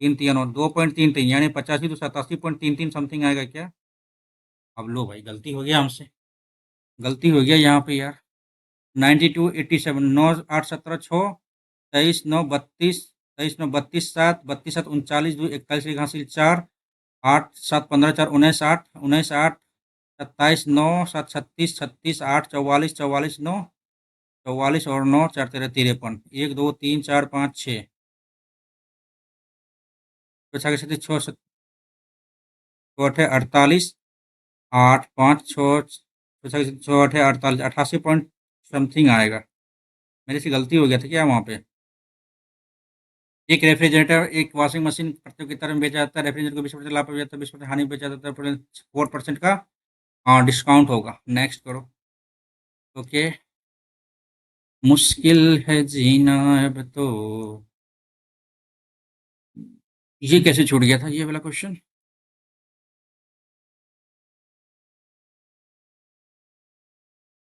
3 3 और 2.33, यानी 85 तो 87.33 समथिंग आएगा क्या? अब लो भाई, गलती हो गया हमसे, गलती हो गया यहाँ पे यार। 92 87, 9 8 17 6, 23 9 32, 23 9 32 7, 32 7 39, 2 41, एक हासिल 4, 8 7 15 4 19 8, 19 8, 27 9 7 36, 36 8 44, 44 9, 44 और 9 4 13 53, 1 2 3 4 5 6, छः के साथ 6 6 48, 8 5 6, 6 8 48, 88 पॉइंट समथिंग आएगा। मेरे से गलती हो गया था क्या वहाँ पे? एक रेफ्रिजरेटर, एक वॉशिंग मशीन प्रतियोगिता में बेचा जाता है। रेफ्रिजरेटर को 20% लाभ बेचा जाता है, 20% हानि बेचा जाता है, 4% का डिस्काउंट होगा। नेक्स्ट करो। ओके। मुश्किल है जीना अब तो, ये कैसे छूट गया था ये वाला क्वेश्चन?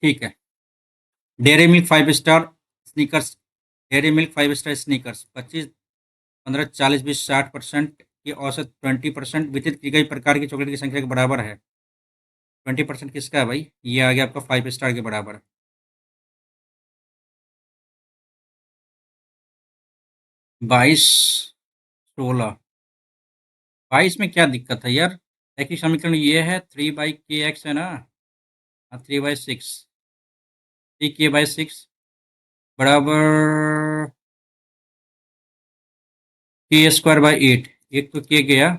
ठीक है। Dairy milk 5 star sneakers, dairy milk 5 star sneakers 25 15 40 20 60% की औसत 20% वितरित की गई प्रकार की चॉकलेट की संख्या के बराबर है। 20% किसका है भाई? ये आ गया आपका 5 स्टार के बराबर। 22 16, 22 में क्या दिक्कत है यार? एक ही समीकरण ये है, 3/kx है ना? 3/6, 3k/6 बराबर k² बाई 8। एक तो के गया,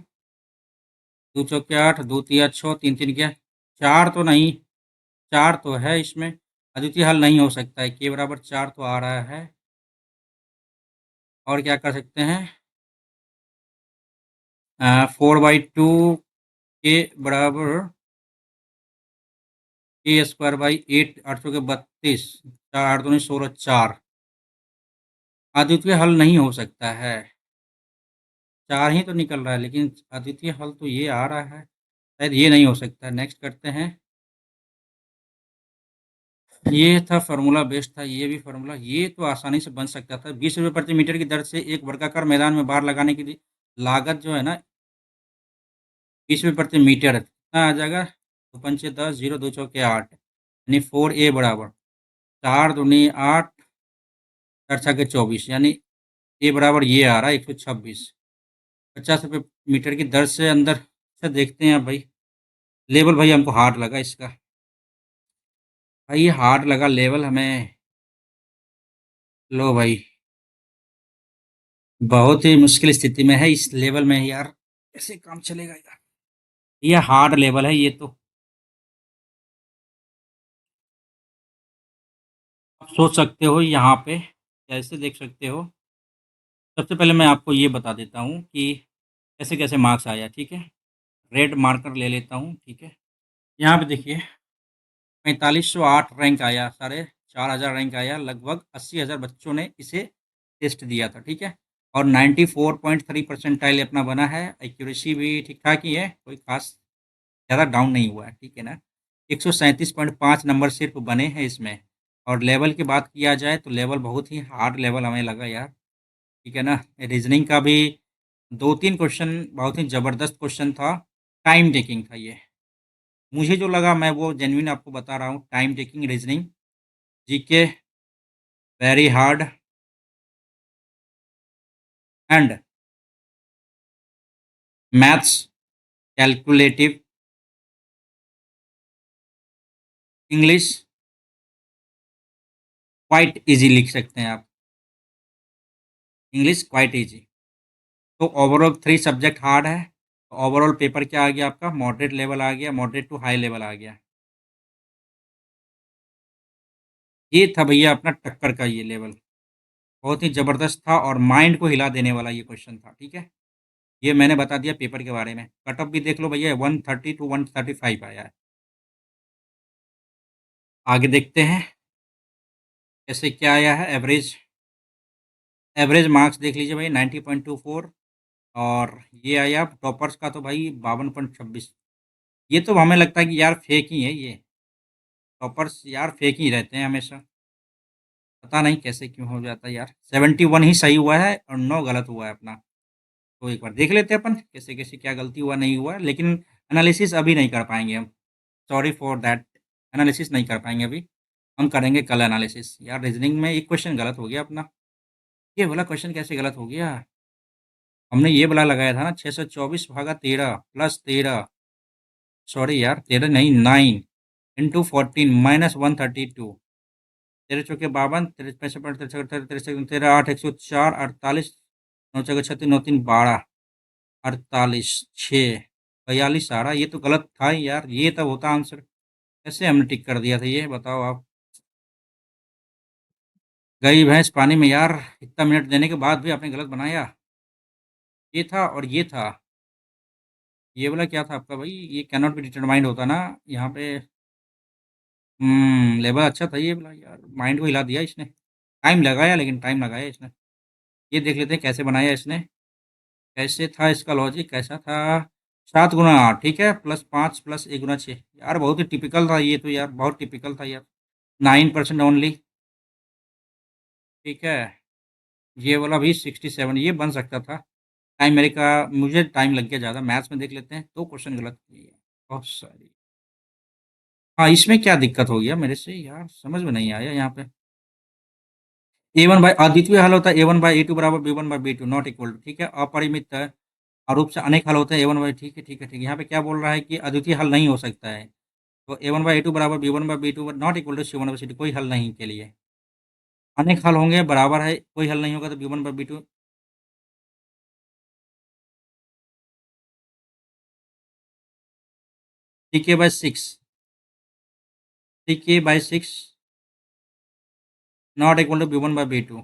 दो चौके 8, दो तिया 6, तीन तीन गया 4, तो नहीं, 4 तो है इसमें। अद्वितीय हल नहीं हो सकता है, के बराबर 4 तो आ रहा है। और क्या कर सकते हैं? 4/2 के बराबर k² बाई 8, 8 के 32, 4 8 दूनी 16 4, अद्वितीय हल नहीं हो सकता है। 4 ही तो निकल रहा है, लेकिन अद्वितीय हल तो ये आ रहा है, शायद ये नहीं हो सकता। नेक्स्ट करते हैं। ये था फार्मूला, बेस्ट था ये भी फार्मूला, ये तो आसानी से बन सकता था। 20 रुपये प्रति मीटर की दर से एक वर्गाकार मैदान में बार लगाने की लागत जो है ना, 20 रुपये प्रति मीटर, कितना आ जाएगा? 2 5 10, 0 2 चौके 8, यानी 4a बराबर 4 दूनी 8, 4 छके 24, यानी ए बराबर ये आ रहा है 126। 50 रुपये मीटर की दर से अंदर। अच्छा देखते हैं अब भाई, लेवल भाई हमको हार्ड लगा इसका, भाई ये हार्ड लगा लेवल हमें। लो भाई, बहुत ही मुश्किल स्थिति में है इस लेवल में यार, कैसे काम चलेगा यार? ये हार्ड लेवल है ये तो। आप सोच सकते हो यहाँ पे, कैसे देख सकते हो? सबसे पहले मैं आपको ये बता देता हूँ कि कैसे-कैसे मार्क्स आया, ठीक है? रेड मार्कर ले लेता हूँ, ठीक है? यहाँ पे देखिए 4508 रैंक आया, साढ़े 4000 रैंक आया, लगभग 80,000 बच्चों ने इसे टेस्ट दिया था, ठीक है? और 94.3 परसेंटाइल अपना बना है, एक्यूरेसी भी ठीक-ठाक ही है, कोई ख़ास ज़्यादा डाउन नहीं हुआ है, ठीक है ना? 137.5 नंबर सिर्फ़ बने हैं इसमें और लेवल की बात किया जाए तो लेवल बहुत ही हार्ड लेवल हमें लगा यार, ठीक है ना? रीज़निंग का भी 2-3 क्वेश्चन बहुत ही ज़बरदस्त क्वेश्चन था, टाइम टेकिंग था ये। मुझे जो लगा मैं वो जेनुइन आपको बता रहा हूँ, time taking reasoning, GK very hard and maths calculative, English quite easy लिख सकते हैं आप, इंग्लिश क्वाइट ईज़ी। तो ओवरऑल 3 सब्जेक्ट हार्ड है, ओवरऑल पेपर क्या आ गया आपका मॉडरेट लेवल आ गया, मॉडरेट टू हाई लेवल आ गया। ये था भैया अपना टक्कर का ये लेवल, बहुत ही ज़बरदस्त था और माइंड को हिला देने वाला ये क्वेश्चन था, ठीक है? ये मैंने बता दिया पेपर के बारे में, कट ऑफ भी देख लो भैया 130 टू 135 आया है। आगे देखते हैं, कैसे क्या आया है एवरेज, एवरेज मार्क्स देख लीजिए भाई 90.24 और ये आया टॉपर्स का तो भाई 52.26। ये तो हमें लगता है कि यार फेक ही है ये, टॉपर्स यार फेक ही रहते हैं हमेशा, पता नहीं कैसे क्यों हो जाता है यार। 71 ही सही हुआ है और 9 गलत हुआ है अपना। तो एक बार देख लेते हैं अपन कैसे-कैसे क्या गलती हुआ, नहीं हुआ, लेकिन एनालिसिस अभी नहीं कर पाएँगे हम। सॉरी फॉर दैट, एनालिसिस नहीं कर पाएँगे अभी, हम करेंगे कल एनालिसिस। यार रीज़निंग में एक क्वेश्चन गलत हो गया अपना, ये वाला क्वेश्चन कैसे गलत हो गया? हमने ये वाला लगाया था ना 624 भागा 13 प्लस 13, सॉरी यार 13 नहीं 9 इंटू 14 माइनस 132, 13 चौके 52, 13 पैंसठ पाँच तिरसठ तिरसठ 13 8 104 48 9 चौके 36 9 3 12 48 6 42 आ रहा, ये तो गलत था ही यार, ये तब होता आंसर। कैसे हमने टिक कर दिया था ये बताओ आप? गई भैंस पानी में यार, इतना मिनट देने के बाद भी आपने गलत बनाया। ये था और ये था। ये वाला क्या था आपका भाई? ये कैन नॉट बी डिटरमाइंड होता ना यहाँ पे। लेवल अच्छा था ये वाला यार, माइंड को हिला दिया इसने। टाइम लगाया लेकिन टाइम लगाया इसने। ये देख लेते हैं कैसे बनाया इसने। कैसे था इसका लॉजिक कैसा था? 7 गुना 8 ठीक है, प्लस 5 प्लस 1 गुना 6 यार बहुत ही टिपिकल था ये तो यार, बहुत टिपिकल था यार। 9% ओनली, ठीक है। ये वाला भी 67 ये बन सकता था। टाइम मेरे का मुझे टाइम लग गया ज़्यादा, मैथ्स में देख लेते हैं, 2 क्वेश्चन गलत किए हैं, बहुत सारी। हाँ, इसमें क्या दिक्कत हो गया मेरे से यार, समझ में नहीं आया यहाँ पे। A1 बाय अद्वितीय हल होता है A1 बाय A2 बराबर B1 by B2 not equal to, ठीक है, अपरिमित रूप से अनेक हल होते हैं A1 बाय, ठीक है, ठीक है, ठीक है। यहाँ पे क्या बोल रहा है कि अद्वितीय हल नहीं हो सकता है। तो A1 बाय A2 बराबर B1 by B2 not equal to C1 by C2 कोई हल नहीं के लिए। अनेक हल होंगे बराबर है, कोई हल नहीं होगा तो B1 by B2 TK by 6 TK by 6 not equal to B1 by B2।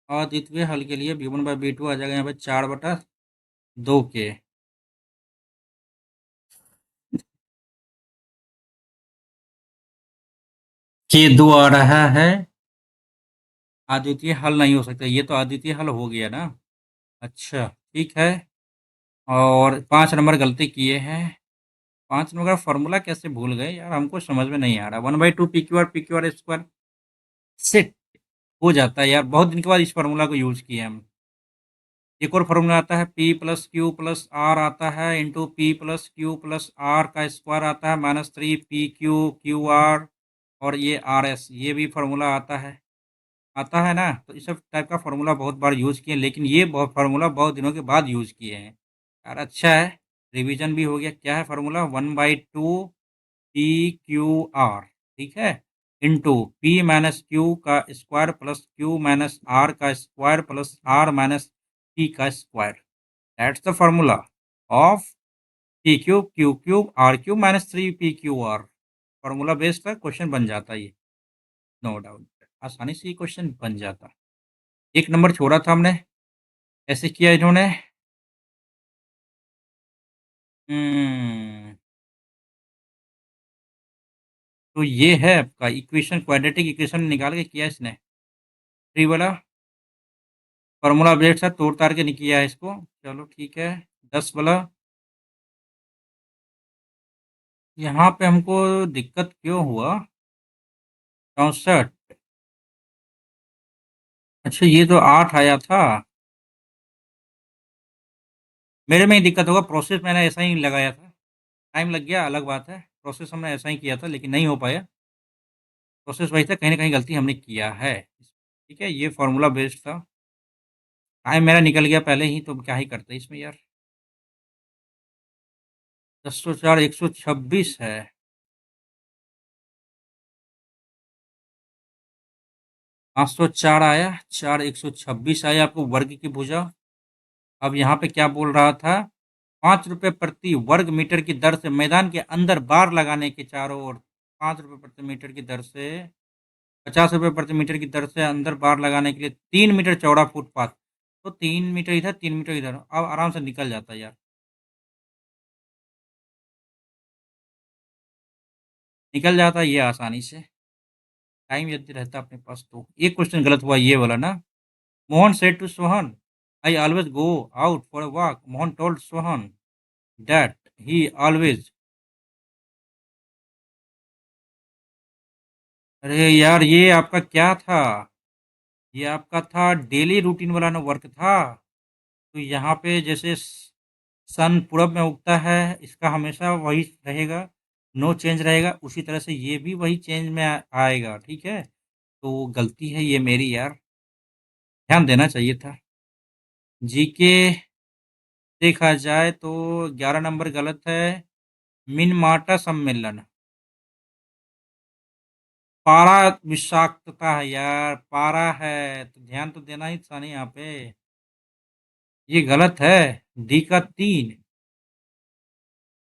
अद्वितीय हल के लिए B1 बाय B2 आ जाएगा यहाँ पे 4/2 के। K2 आ रहा है, अद्वितीय हल नहीं हो सकता, ये तो अद्वितीय हल हो गया ना। अच्छा, ठीक है। और 5 नंबर गलती किए हैं। 5 नंबर का फ़ॉर्मूला कैसे भूल गए यार, हमको समझ में नहीं आ रहा। 1/2 PQR स्क्वायर सेट हो जाता है यार, बहुत दिन के बाद इस फ़ॉर्मूला को यूज़ किए हम। एक और फ़ॉर्मूला आता है P plus Q plus R आता है into P plus Q plus R का स्क्वायर आता है -3 PQ QR और ये RS ये भी फ़ॉर्मूला आता है ना? तो इस सब टाइप का फ़ॉर्मूला बहुत बार यूज़ किए, लेकिन ये फ़ॉर्मूला बहुत दिनों के बाद यूज़ किए हैं। यार अच्छा है, रिवीजन भी हो गया। क्या है फ़ॉर्मूला? 1/2 PQR, ठीक है? इंटू P माइनस Q का square plus Q minus R का square plus R minus P का square. That's the formula of P cube, Q cube, R cube minus 3 PQR। Formula based था, क्वेश्चन बन जाता ये, नो डाउट। आसानी से ये क्वेश्चन बन जाता। 1 नंबर छोड़ा था हमने, ऐसे किया इन्होंने। हुँ, तो ये है आपका इक्वेशन, क्वाड्रेटिक इक्वेशन निकाल के किया इसने। 3 वाला फ़ॉर्मूला बेस्ड था, तोड़-ताड़ के नहीं किया है इसको। चलो ठीक है, 10 वाला यहाँ पे हमको दिक्कत क्यों हुआ? 64। अच्छा, ये तो 8 आया था। मेरे में ही दिक्कत होगा, प्रोसेस मैंने ऐसा ही लगाया था। टाइम लग गया अलग बात है, प्रोसेस हमने ऐसा ही किया था लेकिन नहीं हो पाया। प्रोसेस वही था, कहीं न कहीं गलती हमने किया है। ठीक है, ये फ़ॉर्मूला बेस्ड था। टाइम मेरा निकल गया पहले ही, तो अब क्या ही करते इसमें यार। 1004 126 है। 504 आया, 4 126 आया आपको वर्ग की भुजा। अब यहाँ पे क्या बोल रहा था? ₹5 प्रति वर्ग मीटर की दर से मैदान के अंदर बार लगाने के चारों ओर। ₹5 प्रति मीटर की दर से ₹50 प्रति मीटर की दर से अंदर बार लगाने के लिए 3 मीटर चौड़ा फुटपाथ। तो 3 मीटर इधर, 3 मीटर इधर। अब आराम से निकल जाता यार। निकल जाता ये आसानी से। टाइम यदि रहता अपने पास तो। एक क्वेश्चन गलत हुआ ये वाला ना। Mohan said to Sohan, "I always go out for a walk." Mohan told Sohan that he always। अरे यार, ये आपका क्या था? ये आपका था डेली रूटीन वाला ना वर्क था। तो यहाँ पे जैसे सन पूरब में उगता है, इसका हमेशा वही रहेगा, नो चेंज रहेगा। उसी तरह से ये भी वही चेंज में आएगा, ठीक है? तो गलती है ये मेरी यार, ध्यान देना चाहिए था। जीके देखा जाए तो 11 नंबर गलत है। मिनमाटा सम्मेलन, पारा विषाक्तता है यार, पारा है, तो ध्यान तो देना ही था नहीं यहाँ पे। ये गलत है, डी का 3,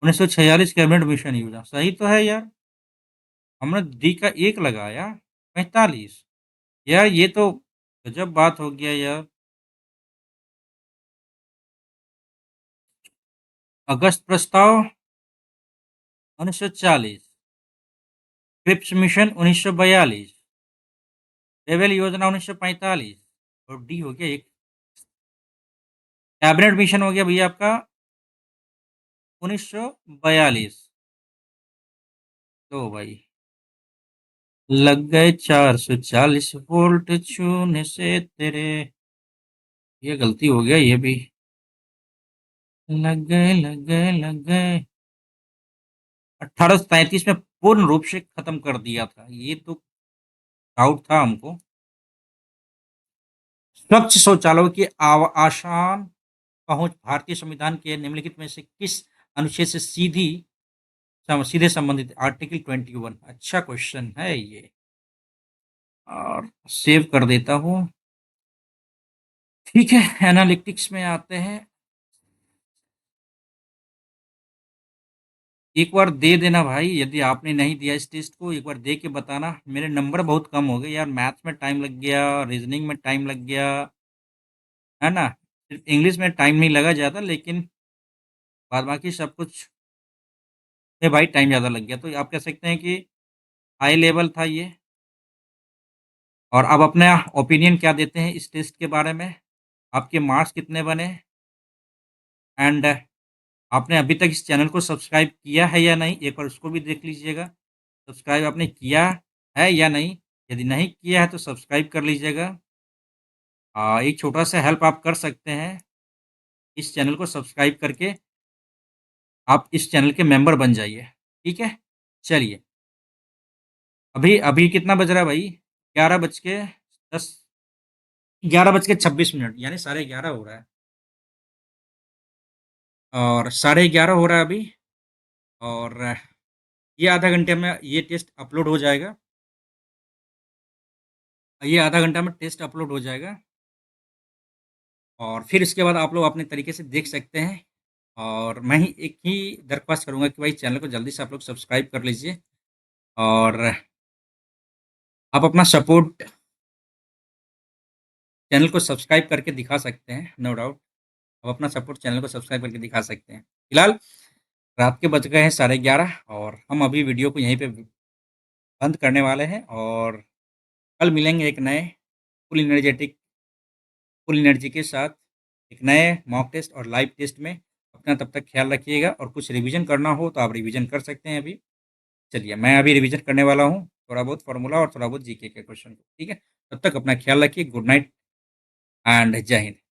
1946 कैबिनेट मिशन योजना, सही तो है यार। हमने डी का 1 लगाया, 45। यार ये तो गज़ब बात हो गया यार। अगस्त प्रस्ताव 1940, क्रिप्स मिशन 1942, रेवेल योजना 1945 और डी हो गया एक। कैबिनेट मिशन हो गया भैया आपका 1942। तो भाई लग गए 440 वोल्ट छूने से तेरे। ये गलती हो गया ये भी। लग गए, लग गए, लग गए। 1837 में पूर्ण रूप से खत्म कर दिया था। ये तो डाउट था हमको। स्वच्छ शौचालयों की आसान पहुंच भारतीय संविधान के निम्नलिखित में से किस अनुच्छेद से सीधे संबंधित? आर्टिकल 21। अच्छा क्वेश्चन है ये, और सेव कर देता हूँ। ठीक है, एनालिटिक्स में आते हैं। एक बार दे देना भाई, यदि आपने नहीं दिया इस टेस्ट को, एक बार दे के बताना। मेरे नंबर बहुत कम हो गए यार, मैथ्स में टाइम लग गया, रीजनिंग में टाइम लग गया, है ना? सिर्फ इंग्लिश में टाइम नहीं लगा ज़्यादा, लेकिन बाद बाकी सब कुछ में भाई टाइम ज़्यादा लग गया। तो आप कह सकते हैं कि हाई लेवल था ये। और अब अपना ओपिनियन क्या देते हैं इस टेस्ट के बारे में? आपके मार्क्स कितने बने? एंड आपने अभी तक इस चैनल को सब्सक्राइब किया है या नहीं? एक बार उसको भी देख लीजिएगा। सब्सक्राइब आपने किया है या नहीं? यदि नहीं किया है तो सब्सक्राइब कर लीजिएगा। एक छोटा-सा हेल्प आप कर सकते हैं, इस चैनल को सब्सक्राइब करके आप इस चैनल के मेंबर बन जाइए, ठीक है? चलिए, अभी अभी कितना बज रहा है भाई? 11 बज के 10, 11 बज के 26 मिनट, यानी साढ़े 11 हो रहा है। और साढ़े 11 हो रहा है अभी। और ये आधा घंटे में ये टेस्ट अपलोड हो जाएगा। ये आधा घंटा में टेस्ट अपलोड हो जाएगा, और फिर इसके बाद आप लोग अपने तरीके से देख सकते हैं। और मैं ही एक ही दरख्वास्त करूँगा कि भाई चैनल को जल्दी से आप लोग सब्सक्राइब कर लीजिए। और आप अपना सपोर्ट चैनल को सब्सक्राइब करके दिखा सकते हैं, नो डाउट। आप अपना सपोर्ट चैनल को सब्सक्राइब करके दिखा सकते हैं। फिलहाल रात के बज गए हैं 11:30 और हम अभी वीडियो को यहीं पे बंद करने वाले हैं और कल मिलेंगे एक नए फुल एनर्जेटिक फुल एनर्जी के साथ एक नए मॉक टेस्ट और लाइव टेस्ट में। अपना तब तक ख्याल रखिएगा और कुछ रिवीजन करना हो तो आप रिवीजन कर सकते हैं अभी। चलिए मैं अभी रिवीजन करने वाला हूँ, थोड़ा बहुत फार्मूला और थोड़ा बहुत जीके के क्वेश्चन को, ठीक है? तब तक अपना ख्याल रखिए। गुड नाइट एंड जय हिंद।